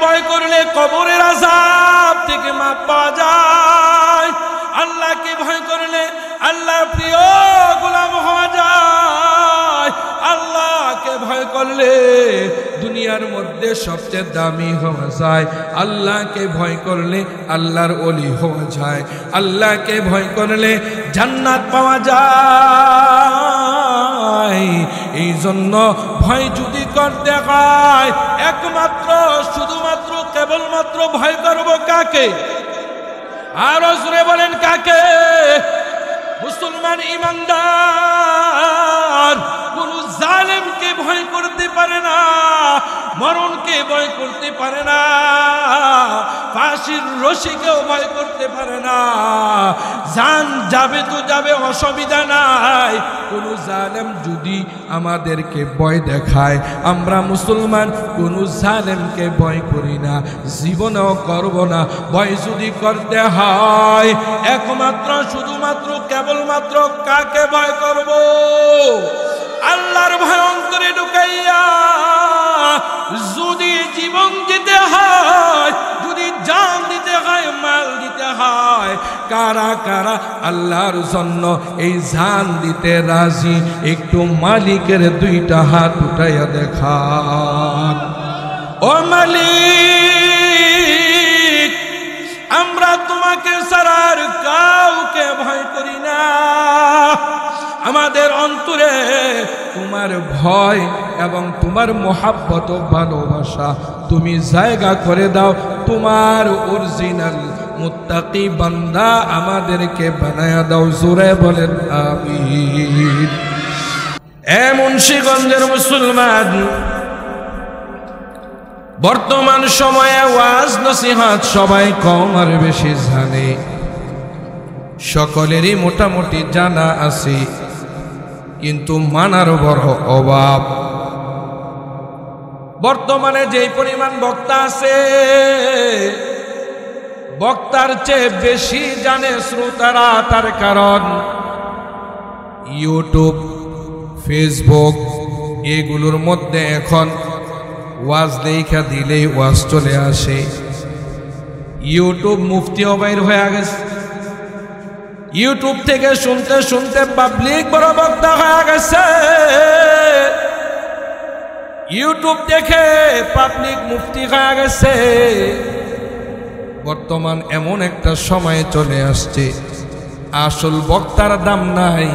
ভয় করলে কবরের আযাব থেকে মাপ পাওয়া যায়। আল্লাহকে ভয় করলে আল্লাহর প্রিয় গোলাম হওয়া যায়। আল্লাহকে ভয় করলে দুনিয়ার মধ্যে সবচেয়ে দামি হওয়া যায়। আল্লাহকে ভয় করলে আল্লাহর ওলি হওয়া যায়। আল্লাহকে ভয় করলে জান্নাত পাওয়া যায়। এই জন্য ভয় যদি করতে হয় একমাত্র শুধুমাত্র কেবলমাত্র ভয় করব কাকে? আরো জোরে বলেন কাকে? মুসলমান ইমানদার কোন জালেমকে ভয় করতে পারে না, মরণকে ভয় করতে পারে না, ফাঁসির রশিকেও ভয় করতে পারে না। জান যাবে তো যাবে, অসুবিধা নাই। কোন জালেম যদি আমাদেরকে ভয় দেখায়, আমরা মুসলমান কোন জালেমকে ভয় করি না, জীবনেও করব না। ভয় যদি করতে হয় একমাত্র শুধুমাত্র কেবলমাত্র কাকে ভয় করব? আল্লাহর ভয় অন্তরে ঢুকাইয়া যদি জীবন দিতে হয়, যদি জান দিতে হয়, মাল দিতে হয়, কারা কারা আল্লাহর জন্য এই জান দিতে রাজি? একটু মালিকের দুইটা হাত উঠাইয়া দেখান। ও মালিক, আমরা তোমাকে ছাড়া আর কাউকে ভয় করি না। আমাদের অন্তরে তোমার ভয় এবং তোমার মহাব্বত ভালোবাসা তুমি জায়গা করে দাও। তোমার অরিজিনাল মুত্তাকি বান্দা আমাদেরকে বানায়া দাও। জোরে বলেন আমিন। এ মুন্সিগঞ্জের মুসলমান, বর্তমান সময়ে ওয়াজ নসিহত সবাই কম আর বেশি জানে, সকলেরই মোটামুটি জানা আছে, কিন্তু মানার বড় অভাব। বর্তমানে যেই পরিমাণ বক্তা আছে, বক্তার চেয়ে বেশি জানে শ্রোতারা। তার কারণ ইউটিউব, ফেসবুক এগুলোর মধ্যে এখন ওয়াজ লেখা দিলেই ওয়াজ চলে আসে। ইউটিউব মুফতিও বাইর হয়ে গেছে। ইউটিউব থেকে শুনতে শুনতে পাবলিক বড় বক্তা হয়ে গেছে। ইউটিউব দেখে পাবলিক মুফতি হয়ে গেছে। বর্তমান এমন একটা সময় চলে আসছে, আসল বক্তার দাম নাই,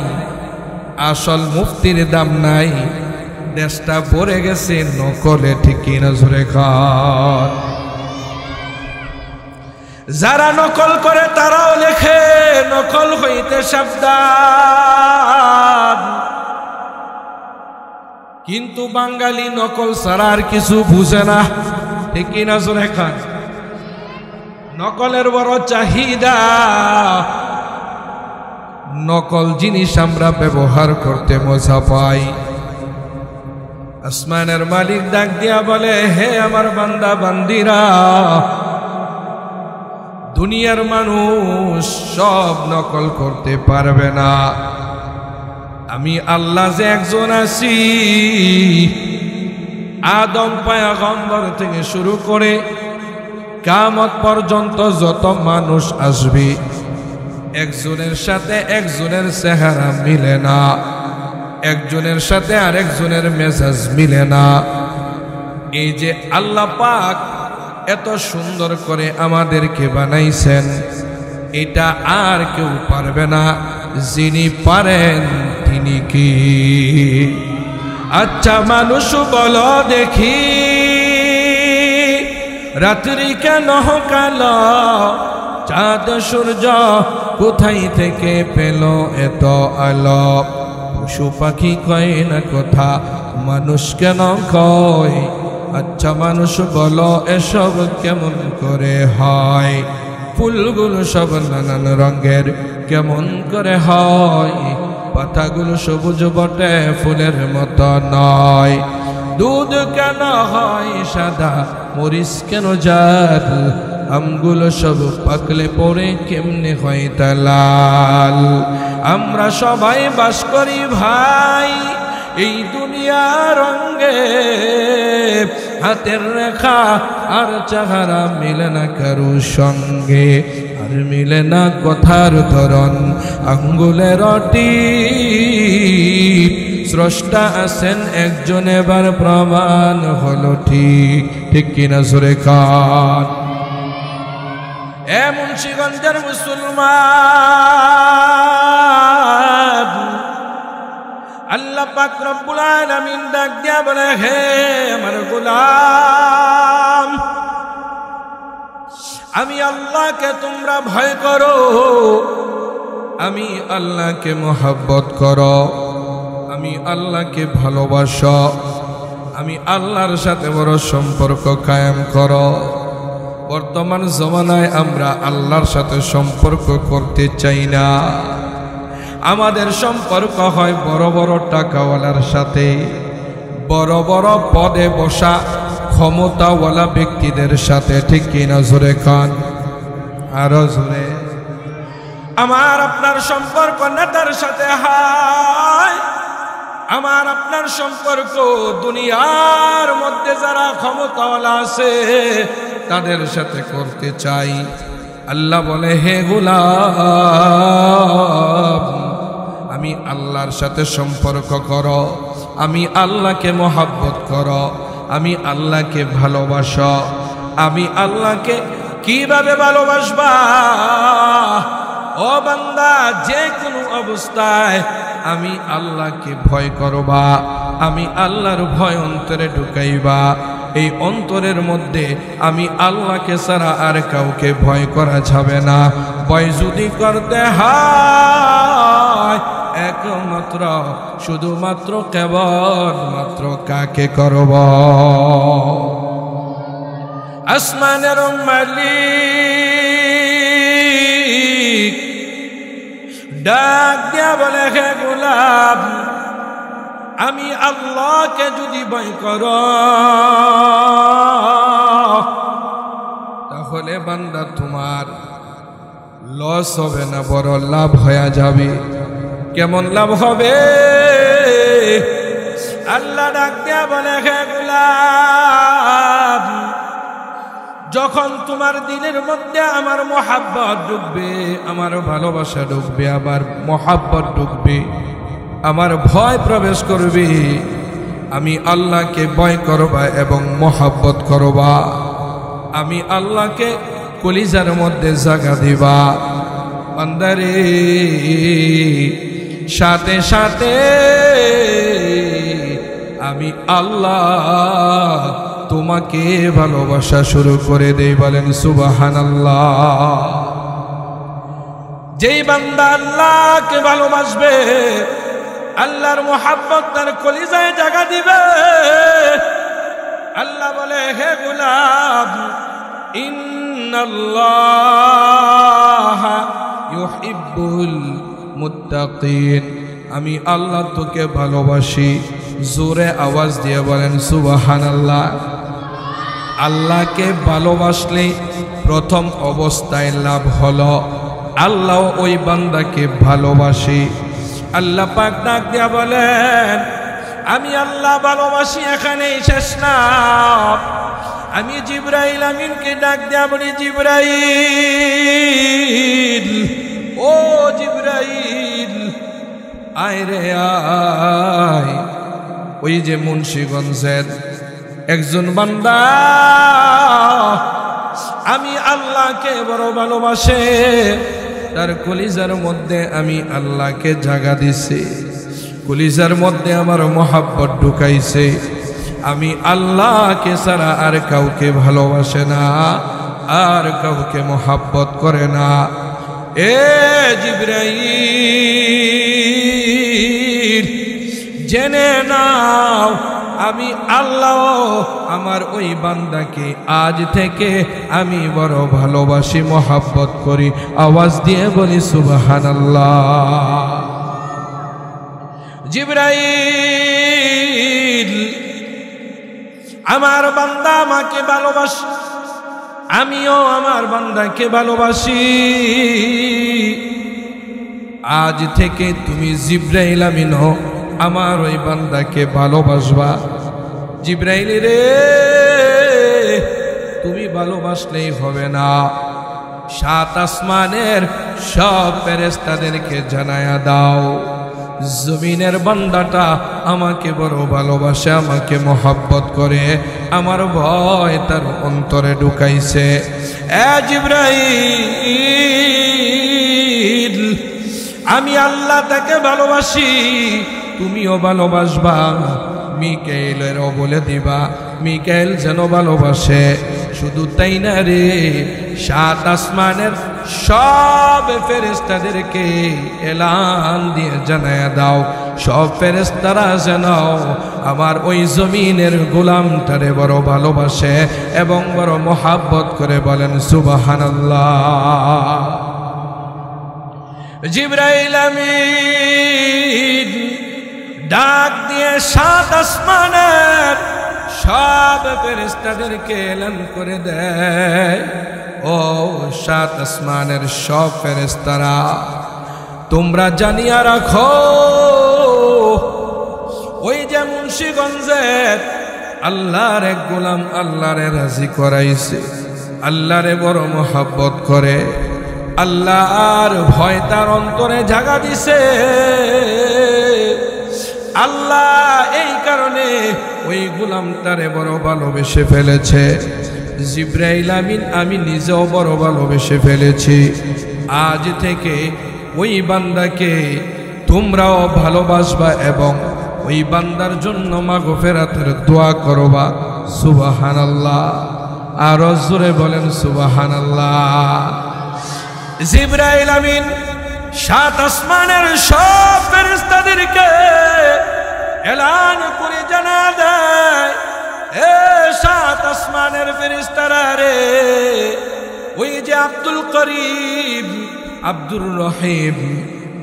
আসল মুফতির দাম নাই। দেশটা ভরে গেছে নকলে। ঠিক কিনা জোরে কর? যারা নকল করে তারাও লেখে নকল হইতে সাবধান। কিন্তু বাঙালি নকল ছাড়া আর কিছু বুঝে না। ঠিক কিনা জোরে কর? নকলের বড় চাহিদা। নকল জিনিস আমরা ব্যবহার করতে মজা পাই। আসমানের মালিক ডাক দিয়া বলে, হে আমার বান্দা বান্দিরা, দুনিয়ার মানুষ সব নকল করতে পারবে না। আমি আল্লাহ যে একজন আছি, আদম পয়গম্বর থেকে শুরু করে কিয়ামত পর্যন্ত যত মানুষ আসবে, একজনের সাথে একজনের চেহারা মিলে না, একজনের সাথে আরেকজনের মেজাজ মিলে না। এই যে আল্লাহ পাক এত সুন্দর করে আমাদেরকে বানাইছেন, এটা আর কেউ পারবে না। যিনি পারেন তিনি কি? আচ্ছা মানুষ বলো দেখি, রাত্রি কেন কালো, চাঁদ সূর্য কোথায় থেকে পেল এত আলো? পশু পাখি কয় না কথা, মানুষ কেন কয়? আচ্ছা মানুষ বলো এসব কেমন করে হয়? ফুলগুলো সব নানান রঙের কেমন করে হয়? পাতাগুলো সবুজ বটে ফুলের মতো নয়। দুধ কেন হয় সাদা, মরিচ কেন জাল? আমগুলো সব পাকলে পরে কেমনে হয় তা লাল? আমরা সবাই বাস করি ভাই এই দুনিয়ার রঙে হাতের রেখা আর চেহারা মিলে না কারো সঙ্গে, আর মিলে না কথার ধরন আঙ্গুলের টিপ। স্রষ্টা আছেন একজন, এবার প্রমাণ হলো ঠিক, ঠিক কিনা জোরে কান। এ মুন্সিগঞ্জের মুসলমান, আল্লাহ পাক রব্বুল আলামিন ডাক দিয়া বলে, হে আমার গোলাম, আমি আল্লাহকে তোমরা ভয় করো, আমি আল্লাহকে মহব্বত করো, আমি আল্লাহকে ভালোবাসো, আমি আল্লাহর সাথে বড় সম্পর্ক কায়েম করো। বর্তমান জমানায় আমরা আল্লাহর সাথে সম্পর্ক করতে চাই না। আমাদের সম্পর্ক হয় বড় বড় টাকাওয়ালার সাথে, বড় বড় পদে বসা ক্ষমতাওয়ালা ব্যক্তিদের সাথে, ঠিক কিনা জোরে খান, আরো জোরে। আমার আপনার সম্পর্ক নেতার সাথে হয়, আমার আপনার সম্পর্ক দুনিয়ার মধ্যে যারা ক্ষমতাওয়ালা আছে তাদের সাথে করতে চাই। আল্লাহ বলে, হে গোলাম, আমি আল্লাহর সাথে সম্পর্ক করো, আমি আল্লাহকে মহব্বত করো, আমি আল্লাহকে ভালোবাসো। আমি আল্লাহকে কিভাবে ভালোবাসবা? ও বান্দা, যে কোনো অবস্থায় আমি আল্লাহকে ভয় করবা, আমি আল্লাহর ভয় অন্তরে ঢুকাইবা। এই অন্তরের মধ্যে আমি আল্লাহকে ছাড়া আর কাউকে ভয় করা যাবে না। ভয় যদি করতে হয় একমাত্র শুধুমাত্র কেবলমাত্র কাকে করব? আসমানের মালিক ডাক দিয়া বলে, হে গোলাম, আমি আল্লাহকে যদি ভয় করো তাহলে বান্দা তোমার লস হবে না, বড় লাভ হয়ে যাবে। কেমন লাভ হবে? আল্লাহ ডাক দিয়া বলে, হে গোলাম, যখন তোমার দিলের মধ্যে আমার মহাব্বত ঢুকবে, আমার ভালোবাসা ঢুকবে, আমার মহাব্বত ঢুকবে, আমার ভয় প্রবেশ করবে, আমি আল্লাহকে ভয় করবা এবং মহাব্বত করবা, আমি আল্লাহকে কলিজার মধ্যে জায়গা দিবা। বান্দারে, সাথে সাথে আমি আল্লাহ তোমাকে ভালোবাসা শুরু করে দেই। বলেন সুবহানাল্লাহ। যেই বান্দা আল্লাহকে ভালোবাসবে, আল্লাহর মুহাব্বত তার কলিজায় জায়গা দিবে। আল্লাহ বলে, হে গোলাম, ইন্নাল্লাহা ইউহিব্বুল মুত্তাকিন, আমি আল্লাহ তোকে ভালোবাসি। জোরে আওয়াজ দিয়ে বলেন সুবহানাল্লাহ। আল্লাহকে ভালোবাসলে প্রথম অবস্থায় লাভ হলো আল্লাহ ওই বান্দাকে ভালোবাসি। আল্লাহ পাক ডাক দিয়া বলেন, আমি আল্লাহ ভালোবাসি, এখানেই শেষ না। আমি জিবরাইল আমিনকে ডাক দিয়া বলি, জিবরাইল, ও জিবরাইল, আয় রে আয়। ওই যে মুন্সিগঞ্জের একজন বান্দা আমি আল্লাহকে বড় ভালোবাসে, তার কলিজার মধ্যে আমি আল্লাহকে জায়গা দিছি, কলিজার মধ্যে আমার মহাব্বত ঢুকাইছে। আমি আল্লাহকে ছাড়া আর কাউকে ভালোবাসে না, আর কাউকে মহাব্বত করে না। এ জিবরাইল, জেনে নাও আমি আল্লাহ আমার ওই বান্দাকে আজ থেকে আমি বড় ভালোবাসি, মহাব্বত করি। আওয়াজ দিয়ে বলি সুবহানাল্লাহ। জিবরাইল, আমার বান্দা আমাকে ভালোবাসে, আমিও আমার বান্দাকে ভালোবাসি। আজ থেকে তুমি জিবরাইল আমিন আমার ওই বান্দাকে ভালোবাসবা। জিবরাইল রে, তুমি ভালোবাসলেই হবে না, সাত আসমানের সব ফেরেশতাদেরকে জানায়া দাও জমিনের বান্দাটা আমাকে বড় ভালোবাসে, আমাকে মহব্বত করে, আমার ভয় তার অন্তরে ঢুকাইছে। এ জিবরাইল, আমি আল্লাহ তাকে ভালোবাসি, তুমিও ভালোবাসবা। মিকাইলেরও বলে দিবা মিকাইল যেন ভালোবাসে। শুধু তাই না রে, সাত আসমানের সব ফেরেশতাদেরকে এলান দিয়ে জানায়া দাও, সব ফেরেশতারা যেন আমার ওই জমিনের গোলামটারে বড় ভালোবাসে এবং বড় মহাব্বত করে। বলেন সুবহানাল্লাহ। জিবরাইল আমিন ডাক দিয়ে সাত আসমানের সব ফেরেশতাদেরকে এলান করে দেয়, ও সাত আসমানের সব ফেরেশতারা, তোমরা জানিয়া রাখো, ওই যে মুন্সিগঞ্জের আল্লাহর এক গোলাম আল্লাহরে রাজি করাইছে, আল্লাহরে বড় মহব্বত করে, আল্লাহর ভয় তার অন্তরে জাগা দিছে। আল্লাহ এই কারণে ওই গোলামটারে বড় ভালোবেসে ফেলেছে। জিবরাইল আমিন আমি নিজেও বড় ভালোবেসে ফেলেছি। আজ থেকে ওই বান্দাকে তোমরাও ভালোবাসবা এবং ওই বান্দার জন্য মাগফিরাতের দোয়া করবা। সুবহানাল্লাহ। আর জোরে বলেন সুবহানাল্লাহ। জিবরাইল আমিন সাত আসমানের সব ফেরেশতাদেরকে এলান করে জানা দেয়, এ সাত আসমানের ফেরেশতারা রে, ওই যে আব্দুল করিম আব্দুর রহিম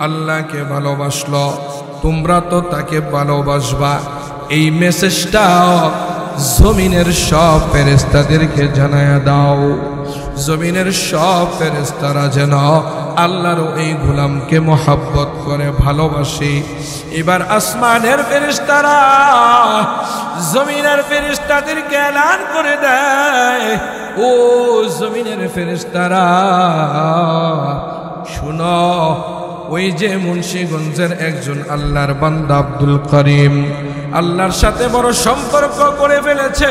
আল্লাহকে ভালোবাসলো, তোমরা তো তাকে ভালোবাসবা। এই মেসেজটা জমিনের সব ফেরেশতাদেরকে জানায়া দাও, জমিনের সব ফেরেশতারা যেন আল্লাহর এই গোলামকে মহব্বত করে ভালোবাসে। এবার আসমানের ফেরেশতারা জমিনের ফেরেশতাদেরকে এলান করে দেয়, ও জমিনের ফেরেশতারা শুনো, ওই যে মুন্সিগঞ্জের একজন আল্লাহর বান্দা আব্দুল করিম আল্লাহর সাথে বড় সম্পর্ক করে ফেলেছে,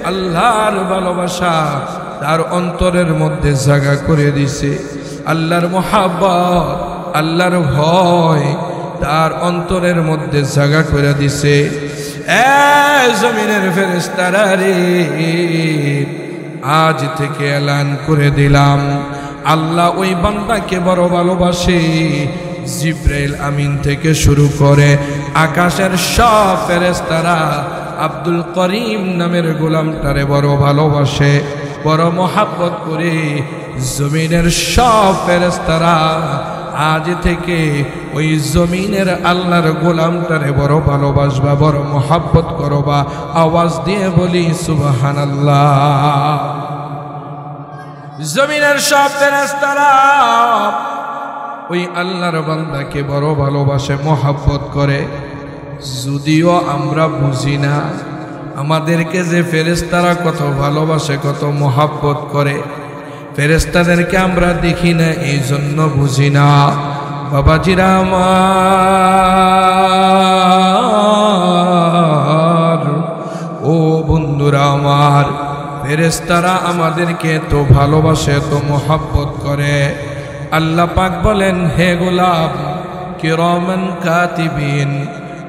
আল্লাহর ভালোবাসা তার অন্তরের মধ্যে জায়গা করে দিছে, আল্লাহর মহব্বত আল্লাহর ভয় তার অন্তরের মধ্যে জায়গা করে দিছে। এ জমিনের ফেরেশতারা রে, আজ থেকে এলান করে দিলাম, আল্লাহ ওই বান্দাকে বড় ভালোবাসে। জিবরাইল আমিন থেকে শুরু করে আকাশের সব ফেরেশতারা আব্দুল করিম নামের গোলামটারে বড় ভালোবাসে, বড় মহব্বত করে। জমিনের সব ফেরেশতারা আজ থেকে ওই জমিনের আল্লাহর গোলামটারে বড় ভালোবাসবা, বড় মহব্বত করবা। আওয়াজ দিয়ে বলি সুবহানাল্লাহ। জমিনের সব ফেরেশতারা ওই আল্লাহর বান্দাকে বড় ভালোবাসে, মহব্বত করে। যদিও আমরা বুঝি না আমাদেরকে যে ফেরেশতারা কত ভালোবাসে, কত মহব্বত করে, ফেরেশতাদেরকে আমরা দেখি না, এই জন্য বুঝি না। বাবাজিরা আমার, ও বন্ধুরা আমার, ফেরেশতারা আমাদেরকে তো ভালোবাসে, তো মহব্বত করে। আল্লাহ পাক বলেন, হে গোলাম কিরামান কাতিবিন,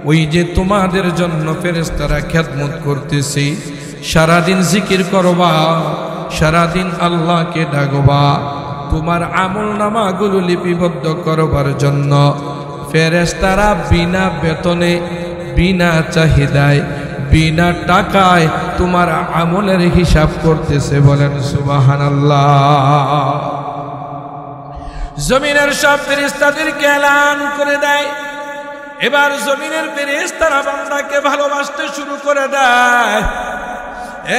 ওই যে তোমাদের জন্য ফেরেশতারা খেদমত করতেছি, সারাদিন জিকির করবা, সারাদিন আল্লাহকে ডাকবা, তোমার আমল নামাগুলো লিপিবদ্ধ করবার জন্য ফেরেশতারা বিনা বেতনে, বিনা চাহিদায়, বিনা টাকায় তোমার আমলের হিসাব করতেছে। বলেন সুবহানাল্লাহ। জমিনের সব ফেরেশতাদেরকে এলান করে দেয়, এবার জমিনের ফেরেশতারা বান্দাকে ভালোবাসতে শুরু করে দেয়।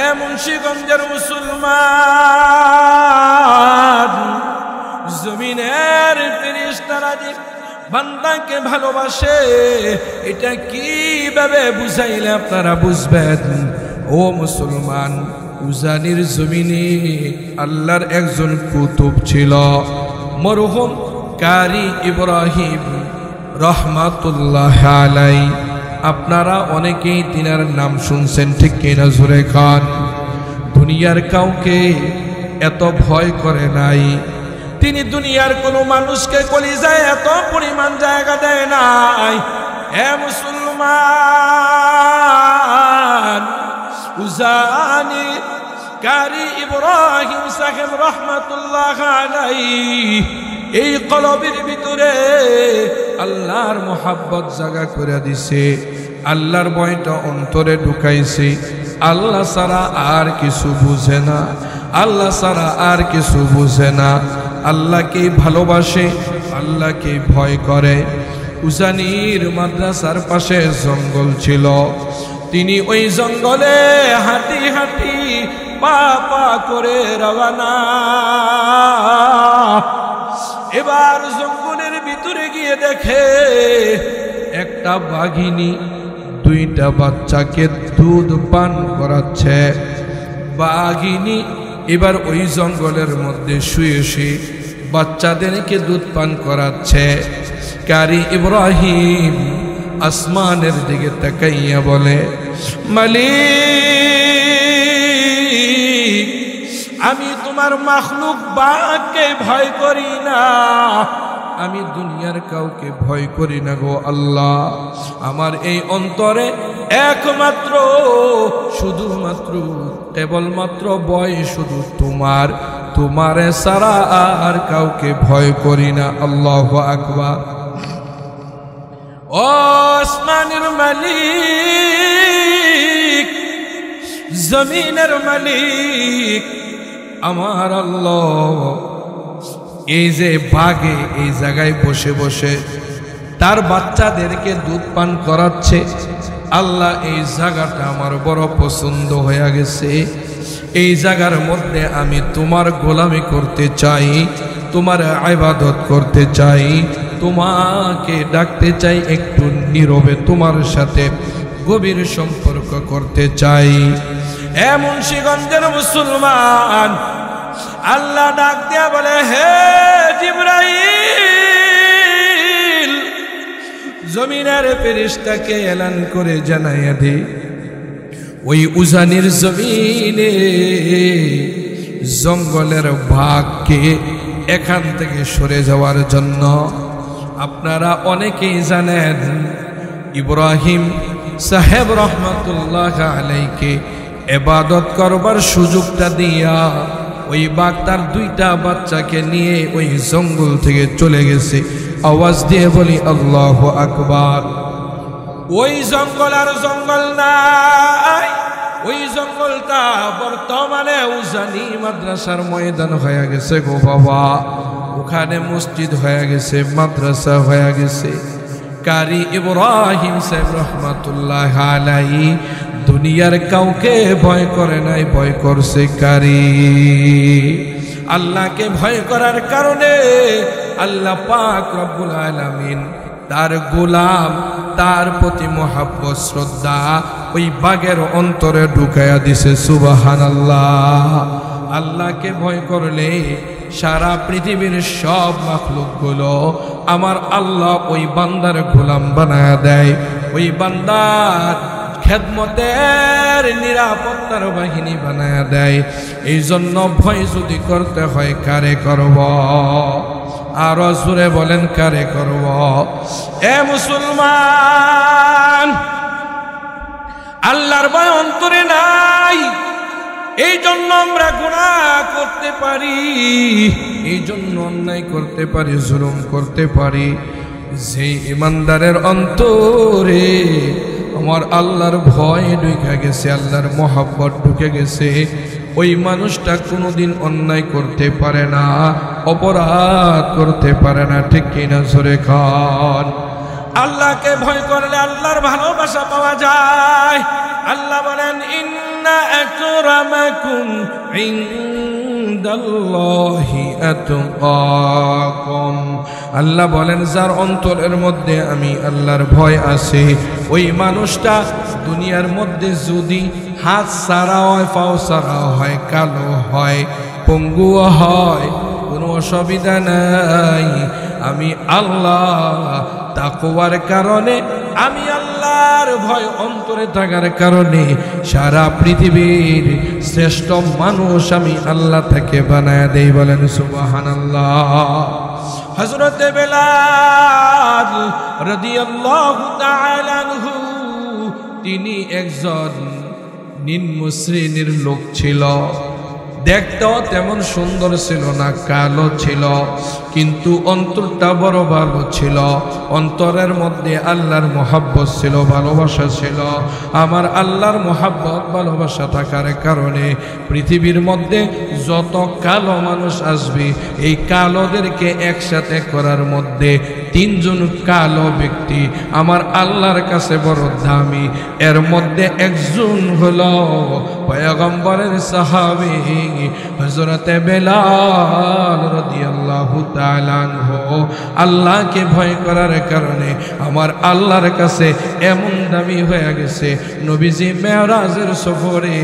এ মুন্সিগঞ্জের মুসলমান, জমিনের ফেরেশতারা যে বান্দাকে ভালোবাসে, এটা কিভাবে বুঝাইলে আপনারা বুঝবেন? ও মুসলমান, উজানির জমিনে আল্লাহর একজন কুতুব ছিল, মরহুম কারি ইব্রাহিম রহমাতুল্লাহ আলাই। আপনারা অনেকেই তিনার নাম শুনছেন, ঠিক কিনা জোরে খান? দুনিয়ার কাউকে এত ভয় করে নাই। তিনি দুনিয়ার কোনো মানুষকে কলিজায় এত পরিমাণ জায়গা দেয় নাই। হে মুসলমান, উজানি কারি ইব্রাহিম সাহেব রহমাতুল্লাহ আলাইহি এই কলবের ভিতরে আল্লাহর মোহাব্বত জায়গা করে দিছে, আল্লাহর ভয়টা অন্তরে ঢুকাইছে। আল্লাহ ছাড়া আর কিছু বুঝে না, আল্লাহ ছাড়া আর কিছু বুঝে না। আল্লাহকে ভালোবাসে, আল্লাহকে ভয় করে। উজানির মাদ্রাসার পাশে জঙ্গল ছিল, তিনি ওই জঙ্গলে হাঁটি হাঁটি পা পা করে রওনা। এবার জঙ্গলের ভিতরে গিয়ে দেখে একটা বাঘিনী দুইটা বাচ্চাকে দুধ পান করাচ্ছে। বাঘিনী এবার ওই জঙ্গলের মধ্যে শুয়ে শুয়ে বাচ্চাদেরকে দুধ পান করাচ্ছে। কারি ইব্রাহিম আসমানের দিকে তাকাইয়া বলে, মালিক, আমি তোমার মাখলুক বাঘকে ভয় করি না, আমি দুনিয়ার কাউকে ভয় করি না গো আল্লাহ। আমার এই অন্তরে একমাত্র শুধুমাত্র কেবলমাত্র ভয় শুধু তোমার, তোমারে ছাড়া আর কাউকে ভয় করি না। আল্লাহু আকবার। ও আসমানের মালিক, জমিনের মালিক আমার আল্লাহ, এই যে বাঘে এই জায়গায় বসে বসে তার বাচ্চাদেরকে দুধ পান করাচ্ছে, আল্লাহ এই জায়গাটা আমার বড় পছন্দ হয়ে গেছে। এই জায়গার মধ্যে আমি তোমার গোলামি করতে চাই, তোমার ইবাদত করতে চাই, তোমাকে ডাকতে চাই, একটু নীরবে তোমার সাথে গভীর সম্পর্ক করতে চাই। এ মুন্সিগঞ্জের মুসলমান, আল্লাহ ডাক দিয়া বলে, হে জিবরাইল, জমিনের ফেরেশতাকে এলান করে জানাইয়া দে, ওই উজানির জমিনে জঙ্গলের বাঘকে এখান থেকে সরে যাওয়ার জন্য। আপনারা অনেকেই জানেন ইব্রাহিম সাহেব রহমাতুল্লাহ আলাইকে ইবাদত করবার সুযোগটা দিয়া ওই বাঘ তার দুইটা বাচ্চাকে নিয়ে ওই জঙ্গল থেকে চলে গেছে। আওয়াজ দিয়ে বলি আল্লাহু আকবার। ওই জঙ্গল আর জঙ্গল নাই, ওই জঙ্গলটা বর্তমানে উজানি মাদ্রাসার ময়দান হয়ে গেছে গো বাবা। ওখানে মসজিদ হয়ে গেছে, মাদ্রাসা হয়ে গেছে। কারি ইব্রাহিম সাহেব রহমাতুল্লাহ আলাইহি দুনিয়ার কাউকে ভয় করে নাই, ভয় করছে কারি। আল্লাহকে ভয় করার কারণে আল্লাহ পাক রব্বুল আলামিন তার গোলাম, তার প্রতি মহাব্বত শ্রদ্ধা ওই বাঘের অন্তরে ঢুকাইয়া দিছে। সুবহানাল্লাহ। আল্লাহকে ভয় করলে সারা পৃথিবীর সব মাখলুকগুলো আমার আল্লাহ ওই বান্দার গোলাম বানায়া দেয়, ওই বান্দার খেদমতের নিরাপত্তার বাহিনী বানায়া দেয়। এই জন্য ভয় যদি করতে হয় কারে করব? আরো জোরে বলেন কারে করব? এ মুসলমান, আল্লাহর ভয় অন্তরে নাই, এই জন্য আমরা গুনাহ করতে পারি, এই জন্য অন্যায় করতে পারি, জুলুম করতে পারি। যে ইমানদারের অন্তরে আমার আল্লাহর ভয় ঢুকে গেছে, আল্লাহর মহব্বত ঢুকে গেছে, ওই মানুষটা কোনোদিন অন্যায় করতে পারে না, অপরাধ করতে পারে না। ঠিক কিনা জোরে খান? আল্লাহকে ভয় করলে আল্লাহর ভালোবাসা পাওয়া যায়। আল্লাহ বলেন, ইন্না আকরামাকুম ইনদাল্লাহি আতকাকুম। আল্লাহ বলেন যার অন্তরের মধ্যে আমি আল্লাহর ভয় আছে, ওই মানুষটা দুনিয়ার মধ্যে যদি হাত ছাড়া হয়, পাও ছাড়া হয়, কালো হয়, পঙ্গু হয়, কোনো অসুবিধা নাই। আমি আল্লাহ তাকওয়ার কারণে, আমি আল্লাহর ভয় অন্তরে থাকার কারণে সারা পৃথিবীর শ্রেষ্ঠ মানুষ আমি আল্লাহ থেকে বানায় দেই। বলেন সুবহানাল্লাহ। হযরত বেলাল রাদিয়াল্লাহু তাআলা আনহু তিনি একজন নিম্ন শ্রেণীর লোক ছিল। দেখতেও তেমন সুন্দর ছিল না, কালো ছিল, কিন্তু অন্তরটা বড় ভালো ছিল। অন্তরের মধ্যে আল্লাহর মহব্বত ছিল, ভালোবাসা ছিল। আমার আল্লাহর মহব্বত ভালোবাসা থাকার কারণে পৃথিবীর মধ্যে যত কালো মানুষ আসবে, এই কালোদেরকে একসাথে করার মধ্যে তিনজন কালো ব্যক্তি আমার আল্লাহর কাছে বড় দামি। এর মধ্যে একজন হলো পয়গম্বরের সাহাবী হযরত বেলাল রাদিয়াল্লাহু তাআলা আনহু। আল্লাহকে ভয় করার কারণে আমার আল্লাহর কাছে এমন দামি হয়ে গেছে, নবীজি মেরাজের সফরে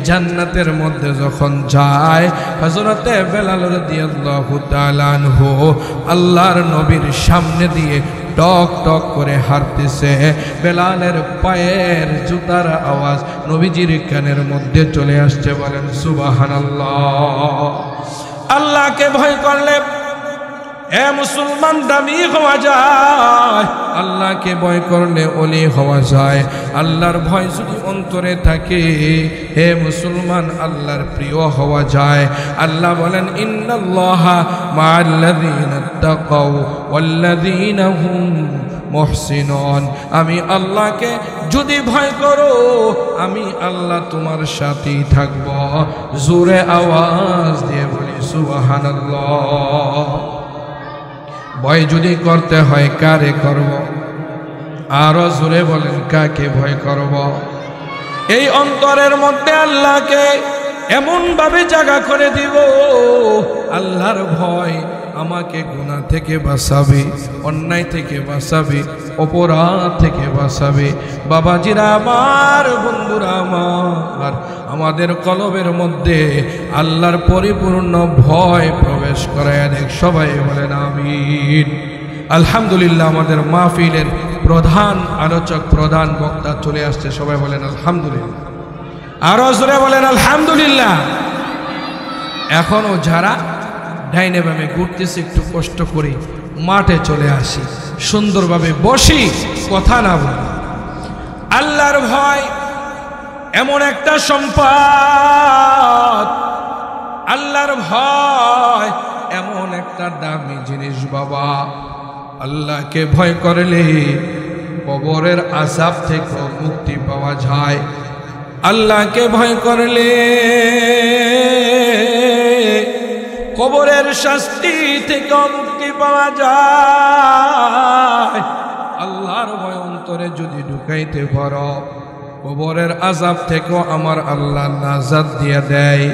জান্নাতের মধ্যে যখন যায়, হযরত বেলাল রাদিয়াল্লাহু তাআলা আনহু আল্লাহর নবীর সামনে দিয়ে টক টক করে হাঁটতেছে। বেলালের পায়ের জুতার আওয়াজ নবীজির কানের মধ্যে চলে আসছে। বলেন সুবহানাল্লাহ। আল্লাহকে ভয় করলে এ মুসলমান দামি হওয়া যায়, আল্লাহকে ভয় করলে ওলি হওয়া যায়। আল্লাহর ভয় যদি অন্তরে থাকে, হে মুসলমান, আল্লাহর প্রিয় হওয়া যায়। আল্লাহ বলেন ইন্নাল্লাহা মাআল্লাযীনা তাকাউ ওয়াল্লাযীনা হুম মুহসিনুন। আমি আল্লাহকে যদি ভয় করো, আমি আল্লাহ তোমার সাথেই থাকব। জোরে আওয়াজ দিয়ে বলি সুবহানাল্লাহ। ভয় যদি করতে হয় কারে করব? আরো জোরে বলেন কাকে ভয় করব? এই অন্তরের মধ্যে আল্লাহকে এমন ভাবে জায়গা করে দিব, আল্লাহর ভয় আমাকে গুনাহ থেকে বাঁচাবে, অন্যায় থেকে বাঁচাবে, অপরাধ থেকে বাঁচাবে। বাবাজিরা আমার, বন্ধুরা আমার, আমাদের কলবের মধ্যে আল্লাহর পরিপূর্ণ ভয় প্রবেশ করায় দেখ। সবাই বলেন আমিন। আলহামদুলিল্লাহ। আমাদের মাহফিলের প্রধান আলোচক, প্রধান বক্তা চলে আসছে। সবাই বলেন আলহামদুলিল্লাহ। আরো জোরে বলেন আলহামদুলিল্লাহ। এখনো যারা ডাইনে বামে ঘুরতেছে, একটু কষ্ট করে মাঠে চলে আসি, সুন্দরভাবে বসি, কথা না বলি। আল্লাহর ভয় এমন একটা সম্পদ, আল্লাহর ভয় এমন একটা দামি জিনিস বাবা। আল্লাহকে ভয় করলে কবরের আযাব থেকে মুক্তি পাওয়া যায়। আল্লাহকে ভয় করলে কবরের শাস্তি থেকে মুক্তি পাওয়া যায়। আল্লাহর ভয় অন্তরে যদি ঢুকাইতে পারো, কবরের আযাব থেকেও আমার আল্লাহ নাজাত দিয়ে দেয়।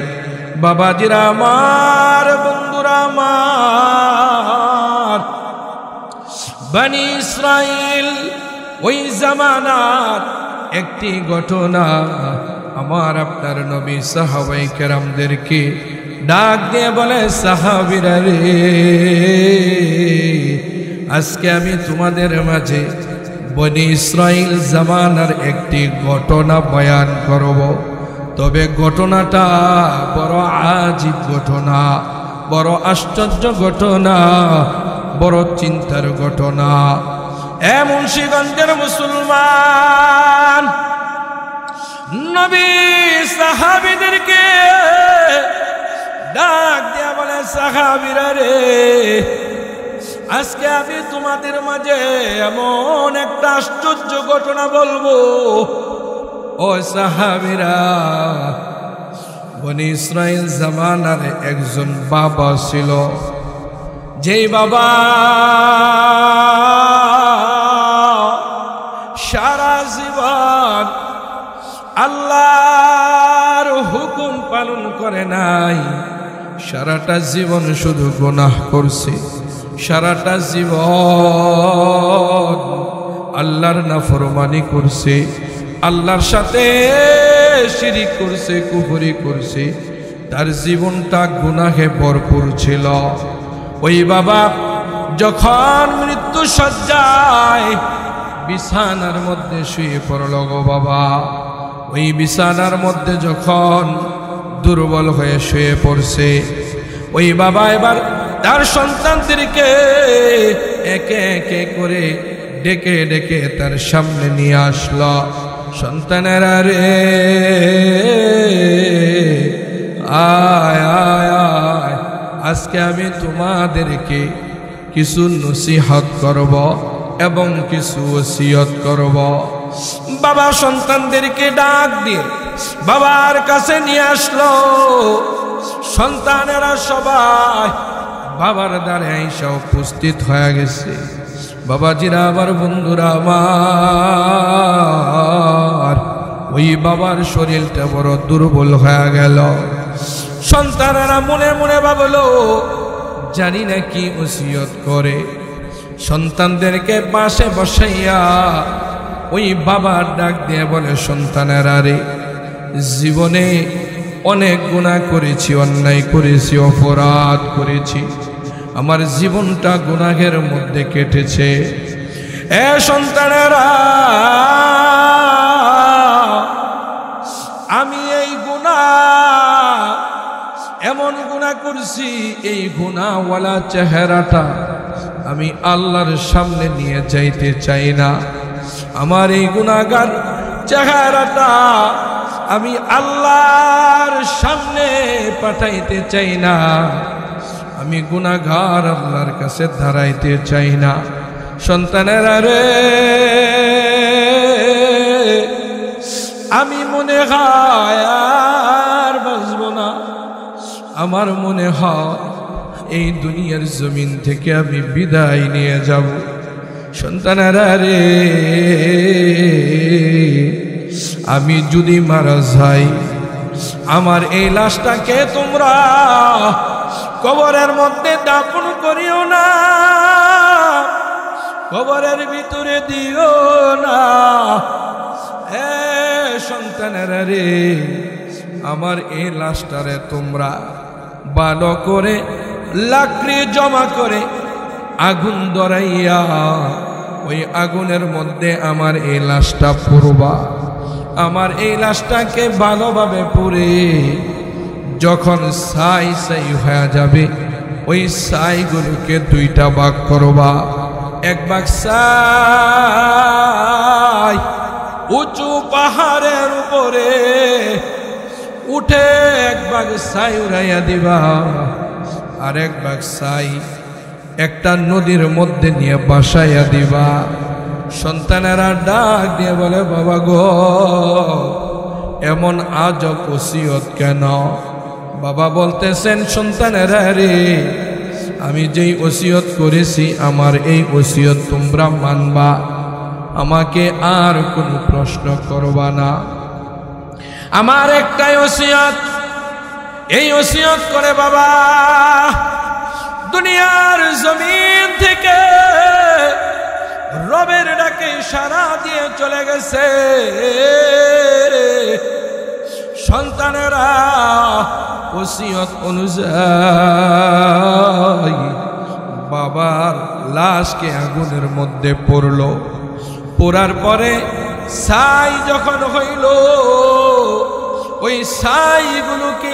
বাবাজিরা আমার, বন্ধুরা আমার, বনি ইসরাইল ওই জামানার একটি ঘটনা আমার আপনার নবী সাহাবায়ে কেরামদেরকে ডাক দিয়ে বলে, সাহাবীরা রে, আজকে আমি তোমাদের মাঝে বনি ইসরাইল জামানার একটি ঘটনা বয়ান করব। তবে ঘটনাটা বড় আজীব ঘটনা, বড় আশ্চর্য ঘটনা, বড় চিন্তার ঘটনা। এ মুন্সিগঞ্জের মুসলমান, নবী সাহাবীদেরকে ডাক দিয়া বলে, সাহাবীরা রে, আজকে আমি তোমাদের মাঝে এমন একটা আশ্চর্য ঘটনা বলবো। ও সাহাবীরা, বনি ইসরাইল জামানার একজন বাবা ছিল, যেই বাবা সারা জীবন আল্লাহর হুকুম পালন করে নাই, সারাটা জীবন শুধু গুনাহ করছে, সারাটা জীবন আল্লাহর নাফরমানি করছে, আল্লাহর সাথে শিরিক করছে, কুফরি করছে, তার জীবনটা গুনাহে ভরপুর ছিল। ওই বাবা যখন মৃত্যু শয্যায় বিছানার মধ্যে শুয়ে পড়ল গো বাবা, ওই বিছানার মধ্যে যখন দুর্বল হয়ে শুয়ে পড়ছে, ওই বাবা এবার তার সন্তানদেরকে একে একে করে ডেকে ডেকে তার সামনে নিয়ে আসলো। সন্তানেরা রে, আয় আয় আয়, আজকে আমি তোমাদেরকে কিছু নসিহত করব এবং কিছু ওসিয়ত করব। বাবা সন্তানদেরকে ডাক দিয়ে বাবার কাছে নিয়ে আসলো। সন্তানেরা সবাই বাবার দ্বারে আইসা উপস্থিত হয়ে গেছে। বাবাজিরা, আবার বন্ধুরা আমার, ওই বাবার শরীরটা বড় দুর্বল হয়ে গেল। সন্তানেরা মনে মনে ভাবলো, জানি না কি ওসিয়ত করে। সন্তানদেরকে পাশে বসাইয়া ওই বাবার ডাক দিয়ে বলে, সন্তানেরা রে, জীবনে অনেক গুনাহ করেছি, অন্যায় করেছি, অপরাধ করেছি, আমার জীবনটা গুনাহের মধ্যে কেটেছে। এ সন্তানেরা, আমি এই গুনাহ, এমন গুনাহ করছি, এই গুনাহওয়ালা চেহারাটা আমি আল্লাহর সামনে নিয়ে যাইতে চাই না। আমার এই গুনাহগার চেহারাটা আমি আল্লাহর সামনে পাঠাইতে চাই না। আমি গুনাহগার আল্লাহর কাছে দাঁড়াইতে চাই না। সন্তানেরা রে, আমি মনে হয় আর বাঁচব না। আমার মনে হয় এই দুনিয়ার জমিন থেকে আমি বিদায় নিয়ে যাব। সন্তানেরা রে, আমি যদি মারা যাই, আমার এই লাশটাকে তোমরা কবরের মধ্যে দাফন করিও না, কবরের ভিতরে দিও না। হে সন্তানেরা রে, আমার এই লাশটারে তোমরা ভালো করে লাকড়ি জমা করে আগুন ধরাইয়া ওই আগুনের মধ্যে আমার এই লাশটা পুরবা। আমার এই লাশটাকে ভালোভাবে পুড়ে যখন ছাই ছাই হয়ে যাবে, ওই ছাইগুলোকে দুইটা ভাগ করবা। এক ভাগ ছাই উঁচু পাহাড়ের উপরে উঠে এক ভাগ ছাই উড়াইয়া দিবা, আর এক ভাগ ছাই একটা নদীর মধ্যে নিয়ে বাসাইয়া দিবা। সন্তানেরা ডাক দিয়ে বলে, বাবা গো, এমন আজব ওসিয়ত কেন? বাবা বলতেছেন, সন্তানেরা রে, আমি যেই ওসিয়ত করেছি, আমার এই ওসিয়ত তোমরা মানবা, আমাকে আর কোনো প্রশ্ন করবা না। আমার একটাই ওসিয়ত, এই ওসিয়ত করে বাবা দুনিয়ার জমিন থেকে রবের ডাকে সাড়া দিয়ে চলে গেছে। সন্তানেরা ওসিয়ত অনুযায়ী বাবার লাশকে আগুনের মধ্যে পড়ল। পোড়ার পরে ছাই যখন হইল, ওই ছাইগুলোকে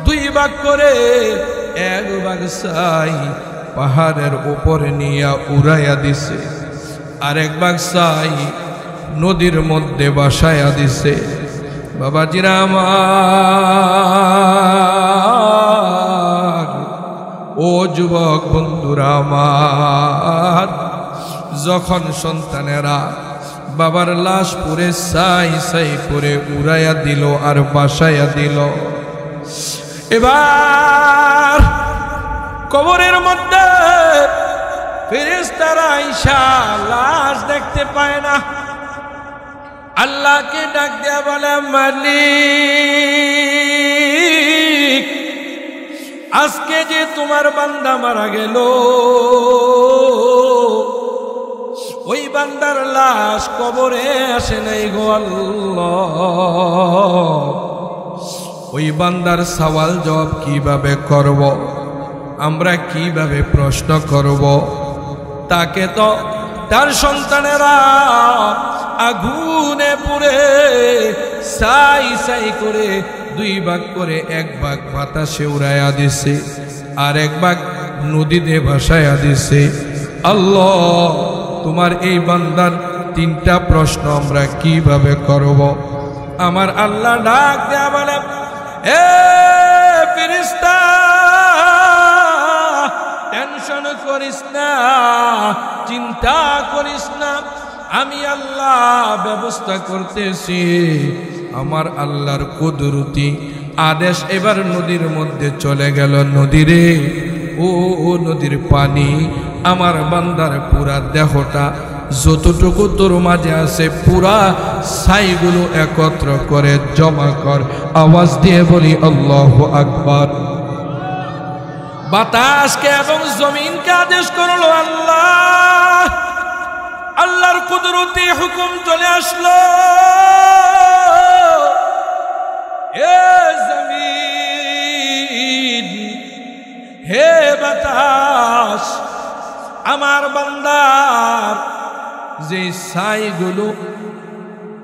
দুই ভাগ করে এক ভাগ ছাই পাহাড়ের উপরে নিয়ে উড়াইয়া দিছে, আর এক ভাগ ছাই নদীর মধ্যে বাসাইয়া দিছে। বাবাজিরা আমার, ও যুবক বন্ধুরা আমার, যখন সন্তানেরা বাবার লাশ পুরে ছাই ছাই করে উড়াইয়া দিল আর বাসাইয়া দিল, এবার কবরের মধ্যে ফেরেশতারা আইসা লাশ দেখতে পায় না। আল্লাহকে ডাক দেয়া বলে, মালিক আজকে যে তোমার বান্দা মারা গেল, ওই বান্দার লাশ কবরে আসে নাই গো আল্লাহ। ওই বান্দার সওয়াল জবাব কিভাবে করব, আমরা কিভাবে প্রশ্ন করব? তাকে তো তার সন্তানেরা আগুনে পুড়ে ছাই ছাই করে দুই ভাগ করে, এক ভাগ বাতাসে উড়াইয়া দিছে, আর এক ভাগ নদীতে ভাসাইয়া দিছে। আল্লাহ, তোমার এই বান্দার তিনটা প্রশ্ন আমরা কিভাবে করব? আমার আল্লাহ ডাক দেয়া বলে, এ ফেরেশতা, টেনশন করিস না, চিন্তা করিস না, আমি আল্লাহ ব্যবস্থা করতেছি। আমার আল্লাহর কুদরতি আদেশ এবার নদীর মধ্যে চলে গেল। নদীরে, ও নদীর পানি আমার বান্দার পুরা দেহটা যতটুকু তোর মাঝে আছে পুরা ছাইগুলো একত্র করে জমা কর। আওয়াজ দিয়ে বলি আল্লাহু আকবার। বাতাসকে এবং জমিনকে আদেশ করলো আল্লাহ। আল্লাহর কুদরতি হুকুম চলে আসলো, হে জমিন, হে বাতাস, আমার বান্দার যে ছাইগুলো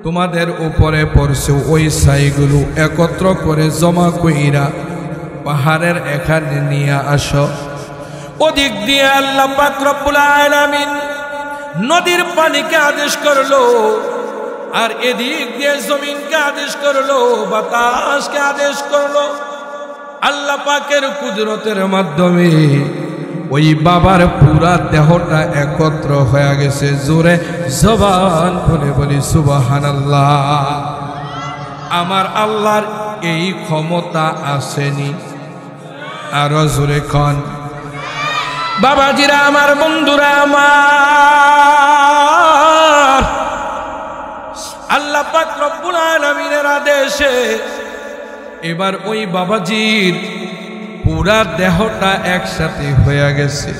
তোমাদের উপরে পড়ছে ওই ছাইগুলো একত্র করে জমা কইরা পাহাড়ের এখানে নিয়ে আসো। ওদিক দিয়ে আল্লাহ পাক রব্বুল আলামিন নদীর পানিকে আদেশ করলো, আর এদিক দিয়ে জমিনকে আদেশ করলো, বাতাসকে আদেশ করলো। আল্লাহ পাকের কুদরতের মাধ্যমে ওই বাবার পুরা দেহটা একত্র হয়ে গেছে। জোরে জবান খুলে বলি সুবহানাল্লাহ। আমার আল্লাহর এই ক্ষমতা আসেনি? আরো জোরে কন। বাবাজিরা আমার, বন্ধুরা আমার, আল্লাহ পাক রব্বুল আলামিনের আদেশে এবার ওই বাবাজির পুরা দেহটা একসাথে হয়ে গেছে।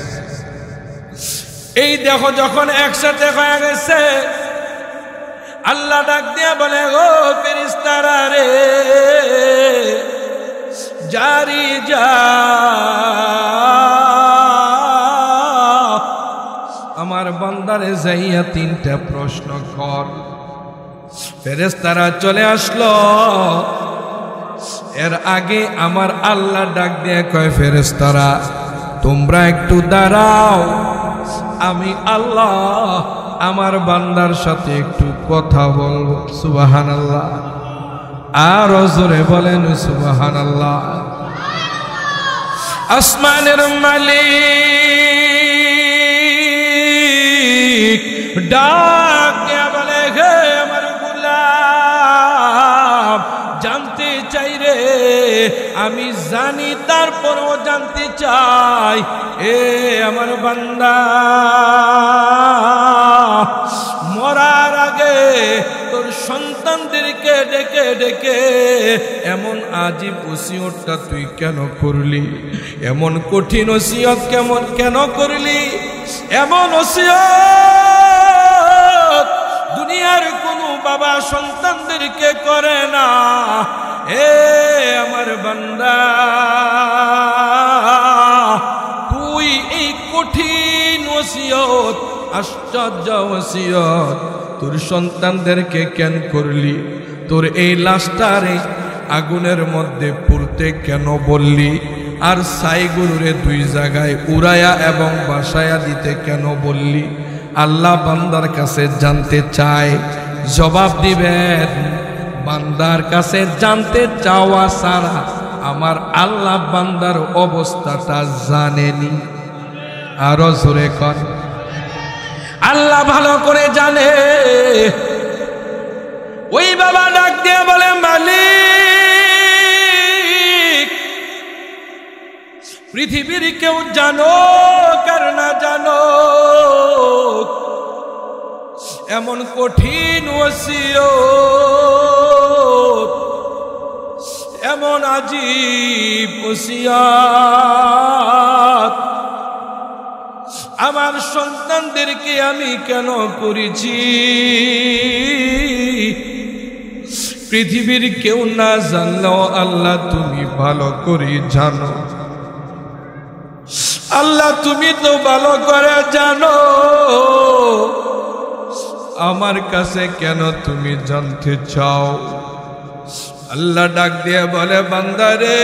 এই দেহ যখন একসাথে হয়ে গেছে, আল্লাহ ডাক দিয়া বলে, ও ফেরেশতারা রে, জারি যা, আমার বান্দারে যাইয়া তিনটা প্রশ্ন কর। ফেরেশতারা চলে আসলো। এর আগে আমার আল্লাহ ডাক দিয়ে কয়, ফেরেশতারা তোমরা একটু দাঁড়াও, আমি আল্লাহ আমার বান্দার সাথে একটু কথা বলবো। সুবহানাল্লাহ। আর জোরে বলেন সুবহানাল্লাহ। আসমানের মালিক ডাক দিয়া বলে, হে আমার গোলাম, জানতে চাই রে, আমি জানি তারপরও জানতে চাই, এ আমার বান্দা, মরার আগে তোর সন্তানদেরকে ডেকে ডেকে এমন আজীব ওসিয়তটা তুই কেন করলি? এমন কঠিন ওসিয়ত কেন করলি? এমন ওসিয়ত দুনিয়ার কোনো বাবা সন্তানদেরকে করে না। এ আমার বান্দা, তুই এই কঠিন ওসিয়ত, আশ্চর্য ওসিয়ত তোর সন্তানদেরকে কেন করলি? তোর এই লাশটারে আগুনের মধ্যে পুড়তে কেন বললি? আর ছাইগুলোরে দুই জায়গায় উড়াইয়া এবং বাসায়া দিতে কেন বললি? আল্লাহ বান্দার কাছে জানতে চায়, জবাব দিবেন। বান্দার কাছে জানতে চাওয়া ছাড়া আমার আল্লাহ বান্দার অবস্থাটা জানেনি। আরো জোরে কর। আল্লাহ ভালো করে জানে। ওই বাবা ডাক দিয়ে বলে, মালিক, পৃথিবীর কেউ জানো কার না জানো, এমন কঠিন ওসিয়ত এমন আজীব ওসিয়াত আমার সন্তানদেরকে আমি কেন করেছি? পৃথিবীর কেউ না জানলেও আল্লাহ তুমি ভালো করে জানো। আল্লাহ তুমি তো ভালো করে জানো, আমার কাছে কেন তুমি জানতে চাও? আল্লাহ ডাক দিয়ে বলে, বান্দারে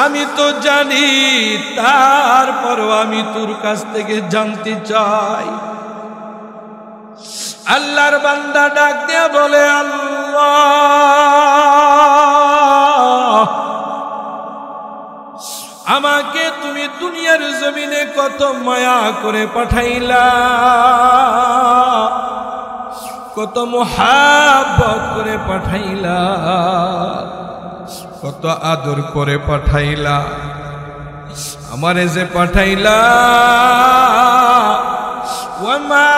আমি তো জানি, তারপরও আমি তোর কাছ থেকে জানতে চাই। আল্লাহর বান্দা ডাক দিয়ে বলে, আল্লাহ আমাকে তুমি দুনিয়ার জমিনে কত মায়া করে পাঠাইলা, কত মোহাব্বত করে পাঠাইলা, কত আদর করে পাঠাইলা। আমারে যে পাঠাইলা, ওয়ামা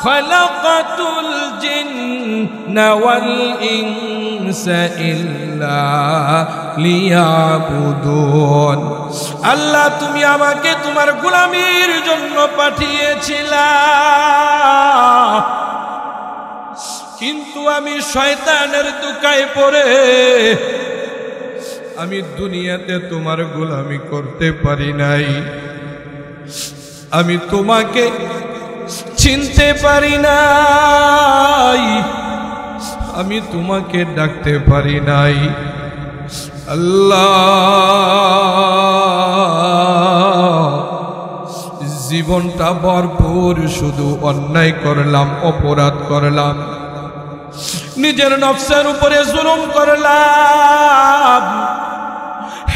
খালাকাতুল জিন্না ওয়াল ইনসা ইল্লা লিয়াবুদুন। আল্লাহ তুমি আমাকে তোমার গোলামির জন্য পাঠিয়েছিলা, কিন্তু আমি শয়তানের দুকায় পড়ে আমি দুনিয়াতে তোমার গোলামি করতে পারি নাই। আমি তোমাকে চিনতে পারি নাই, আমি তোমাকে ডাকতে পারি নাই। আল্লাহ জীবনটা ভরপুর শুধু অন্যায় করলাম, অপরাধ করলাম, নিজের নফসের উপরে জুলুম করলাম,